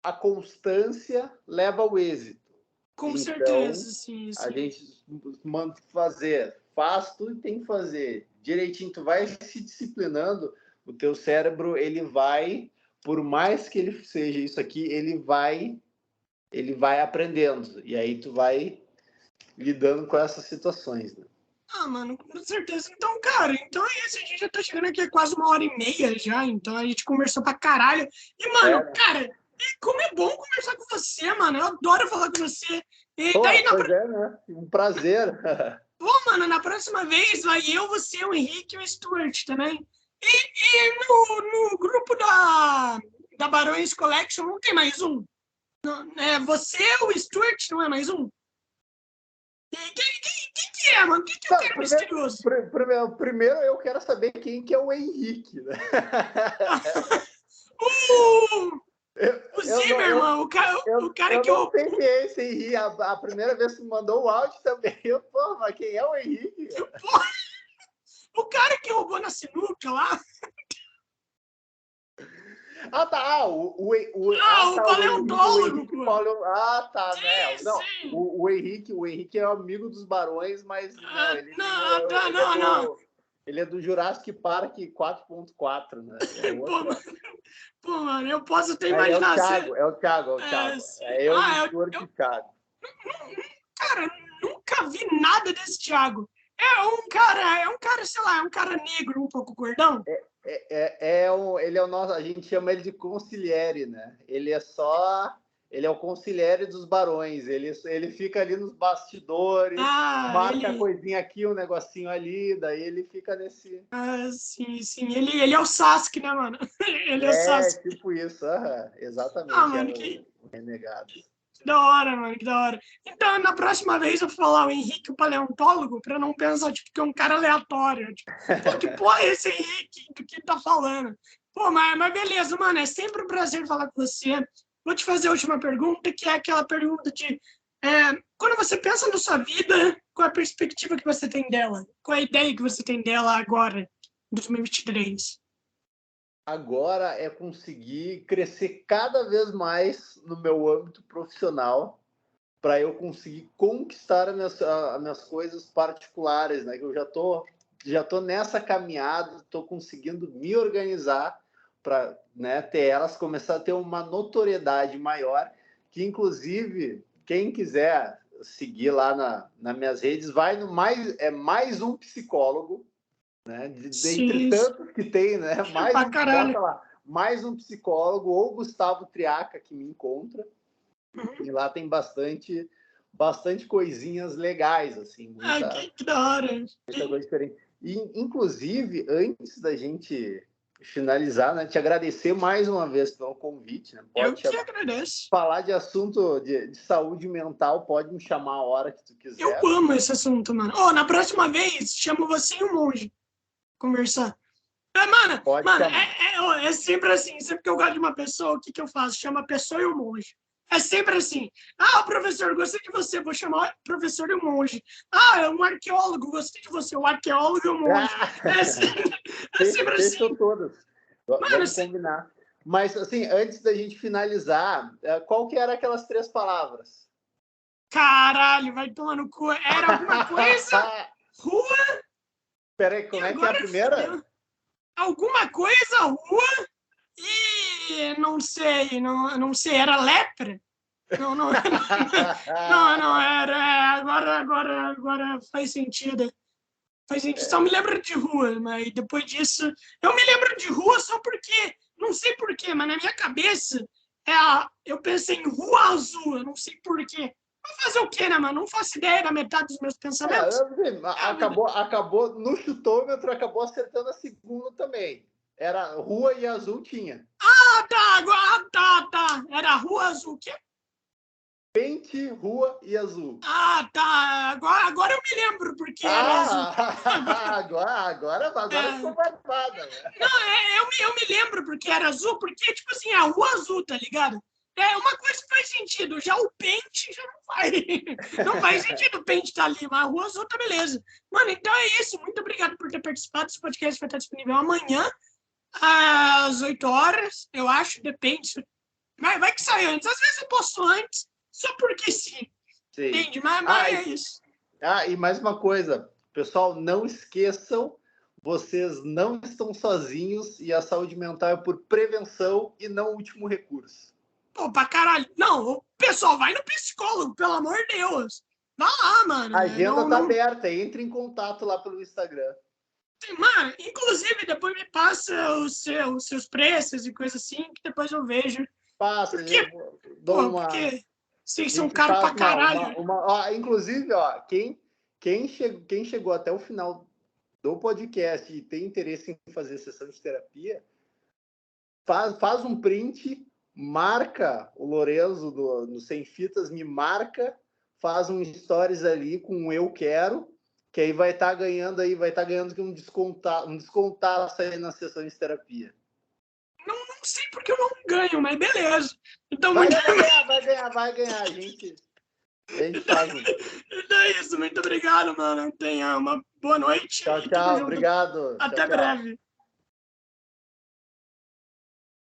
a constância leva ao êxito. Com certeza, sim. A gente faz tudo que tem que fazer direitinho, tu vai se disciplinando, o teu cérebro, ele vai, por mais que ele seja isso aqui, ele vai aprendendo, e aí tu vai lidando com essas situações, né? Mano, com certeza. Então, cara, então é isso. A gente já tá chegando aqui quase 1h30 já, então a gente conversou pra caralho. E, mano, cara, como é bom conversar com você, mano. Eu adoro falar com você. E daí, né? Um prazer. Pô, mano, na próxima vez vai eu, você, o Henrique e o Stuart também. E no grupo da Barões Collection não tem mais um? Você, o Stuart, não é mais um? Quem que é, mano? Quem que é o cara misterioso? Primeiro eu quero saber quem que é o Henrique, né? O Zimmermann, o cara eu que não sei quem é esse Henrique. A primeira vez que me mandou o áudio também. Pô, mas quem é o Henrique? O cara que roubou na sinuca lá. Ah, tá. O O paleontólogo, Henrique pô. Paulo. Ah, tá, né? Sim, Não, sim. o Henrique é amigo dos Barões, mas não, ele tem Não. ele é do Jurassic Park 4.4, né? É Pô, outro. mano, eu posso até Aí é o imaginar. Thiago, é o Thiago, é o É, Thiago. sim. É eu, Stuart e Thiago. Cara, eu nunca vi nada desse Thiago. É um cara, sei lá, é um cara negro, um pouco gordão. Ele é o nosso, a gente chama ele de consigliere, né? Ele é o consigliere dos barões. Ele fica ali nos bastidores, Ah, marca a ele. coisinha aqui, um negocinho ali, daí ele fica nesse. Ah, sim. Ele é o Sasuke, né, mano? Ele é o É, Sasuke. tipo isso, Ah, exatamente, é mano, o renegado. que da hora, mano, que da hora. Então, na próxima vez eu vou falar o Henrique, o paleontólogo, pra não pensar, tipo, que é um cara aleatório. Tipo, pô, que porra é esse Henrique do que ele tá falando? Pô, mas beleza, mano, é sempre um prazer falar com você. Vou te fazer a última pergunta, que é aquela pergunta de quando você pensa na sua vida, qual a perspectiva que você tem dela? Qual a ideia que você tem dela agora, em 2023? Agora é conseguir crescer cada vez mais no meu âmbito profissional para eu conseguir conquistar as minhas coisas particulares, né? Que eu já tô nessa caminhada, estou conseguindo me organizar para, né, ter elas começar a ter uma notoriedade maior, que inclusive quem quiser seguir lá nas minhas redes vai no mais um psicólogo, né? Dentre Sim, tantos que tem, né? pra caralho. Bota lá, mais um psicólogo ou Gustavo Triaca que me encontra. Uhum. E lá tem bastante coisinhas legais, assim, Ah, que da hora. muita coisa diferente. E, inclusive, antes da gente finalizar, né, te agradecer mais uma vez pelo convite, né? Eu Pode que agradeço. falar de assunto de saúde mental, pode me chamar a hora que tu Eu quiser. amo esse assunto, mano. Oh, na próxima vez, chamo você e o monge conversar. Pode Mano, chamar. é sempre assim. Sempre que eu gosto de uma pessoa, o que eu faço? Chama a pessoa e o monge. É sempre assim. Ah, professor, gostei de você, vou chamar o professor e o monge. Ah, é um arqueólogo, gostei de você, o arqueólogo e o monge. É, é sempre Fechou assim. todas. Mano, Vamos combinar. Mas, assim, antes da gente finalizar, qual que eram aquelas 3 palavras? caralho, vai tomar no cu. Era alguma coisa, rua, Peraí, e como é que é a agora primeira? fudeu. Alguma coisa, rua, e não sei, era lepra? Não, era. Agora faz sentido. Faz sentido. Só me lembro de rua, mas depois disso. Eu me lembro de rua só porque. Não sei porquê, mas na minha cabeça eu pensei em rua azul, eu não sei porquê. Vai fazer o quê, né, mano? Não faço ideia da metade dos meus pensamentos. É a vida. acabou no chutômetro, acabou acertando a segunda também. Era rua e azul tinha. Tá. Era rua azul. O quê? Pente, rua e azul. Tá. Agora eu me lembro porque era azul. Agora ficou barbada. Né? Não, eu me lembro porque era azul, porque, tipo assim, é a rua azul, tá ligado? É uma coisa que faz sentido. Já o pente já não faz. Não faz sentido o pente tá ali, mas a rua azul tá beleza. Mano, então é isso. Muito obrigado por ter participado. Esse podcast vai estar disponível amanhã, às 8 horas, eu acho, depende. Vai que sai antes. Às vezes eu posto antes, só porque sim. Sim. Entende? Mas é isso. E mais uma coisa, pessoal, não esqueçam, vocês não estão sozinhos e a saúde mental é por prevenção e não último recurso. Pô, pra caralho. Não, o pessoal, vai no psicólogo, pelo amor de Deus. Vai lá, mano. A agenda tá aberta, entre em contato lá pelo Instagram. Mano, inclusive, depois me passa os seus preços e coisa assim, que depois eu vejo. Passa, Porque, eu dou pô, uma. porque vocês A são gente caros faz pra caralho. inclusive, quem chegou até o final do podcast e tem interesse em fazer sessão de terapia, faz um print, marca o Lorenzo no Sem Fitas, me marca, faz um stories ali com eu quero, que aí vai estar ganhando um descontaço aí na sessão de terapia. Não não sei porque eu não ganho, mas beleza. Então, Vai muito... ganhar. A gente faz. Então é isso. Muito obrigado, mano. Tenha uma boa noite. Tchau, E tamo junto. obrigado. Até Tchau. breve.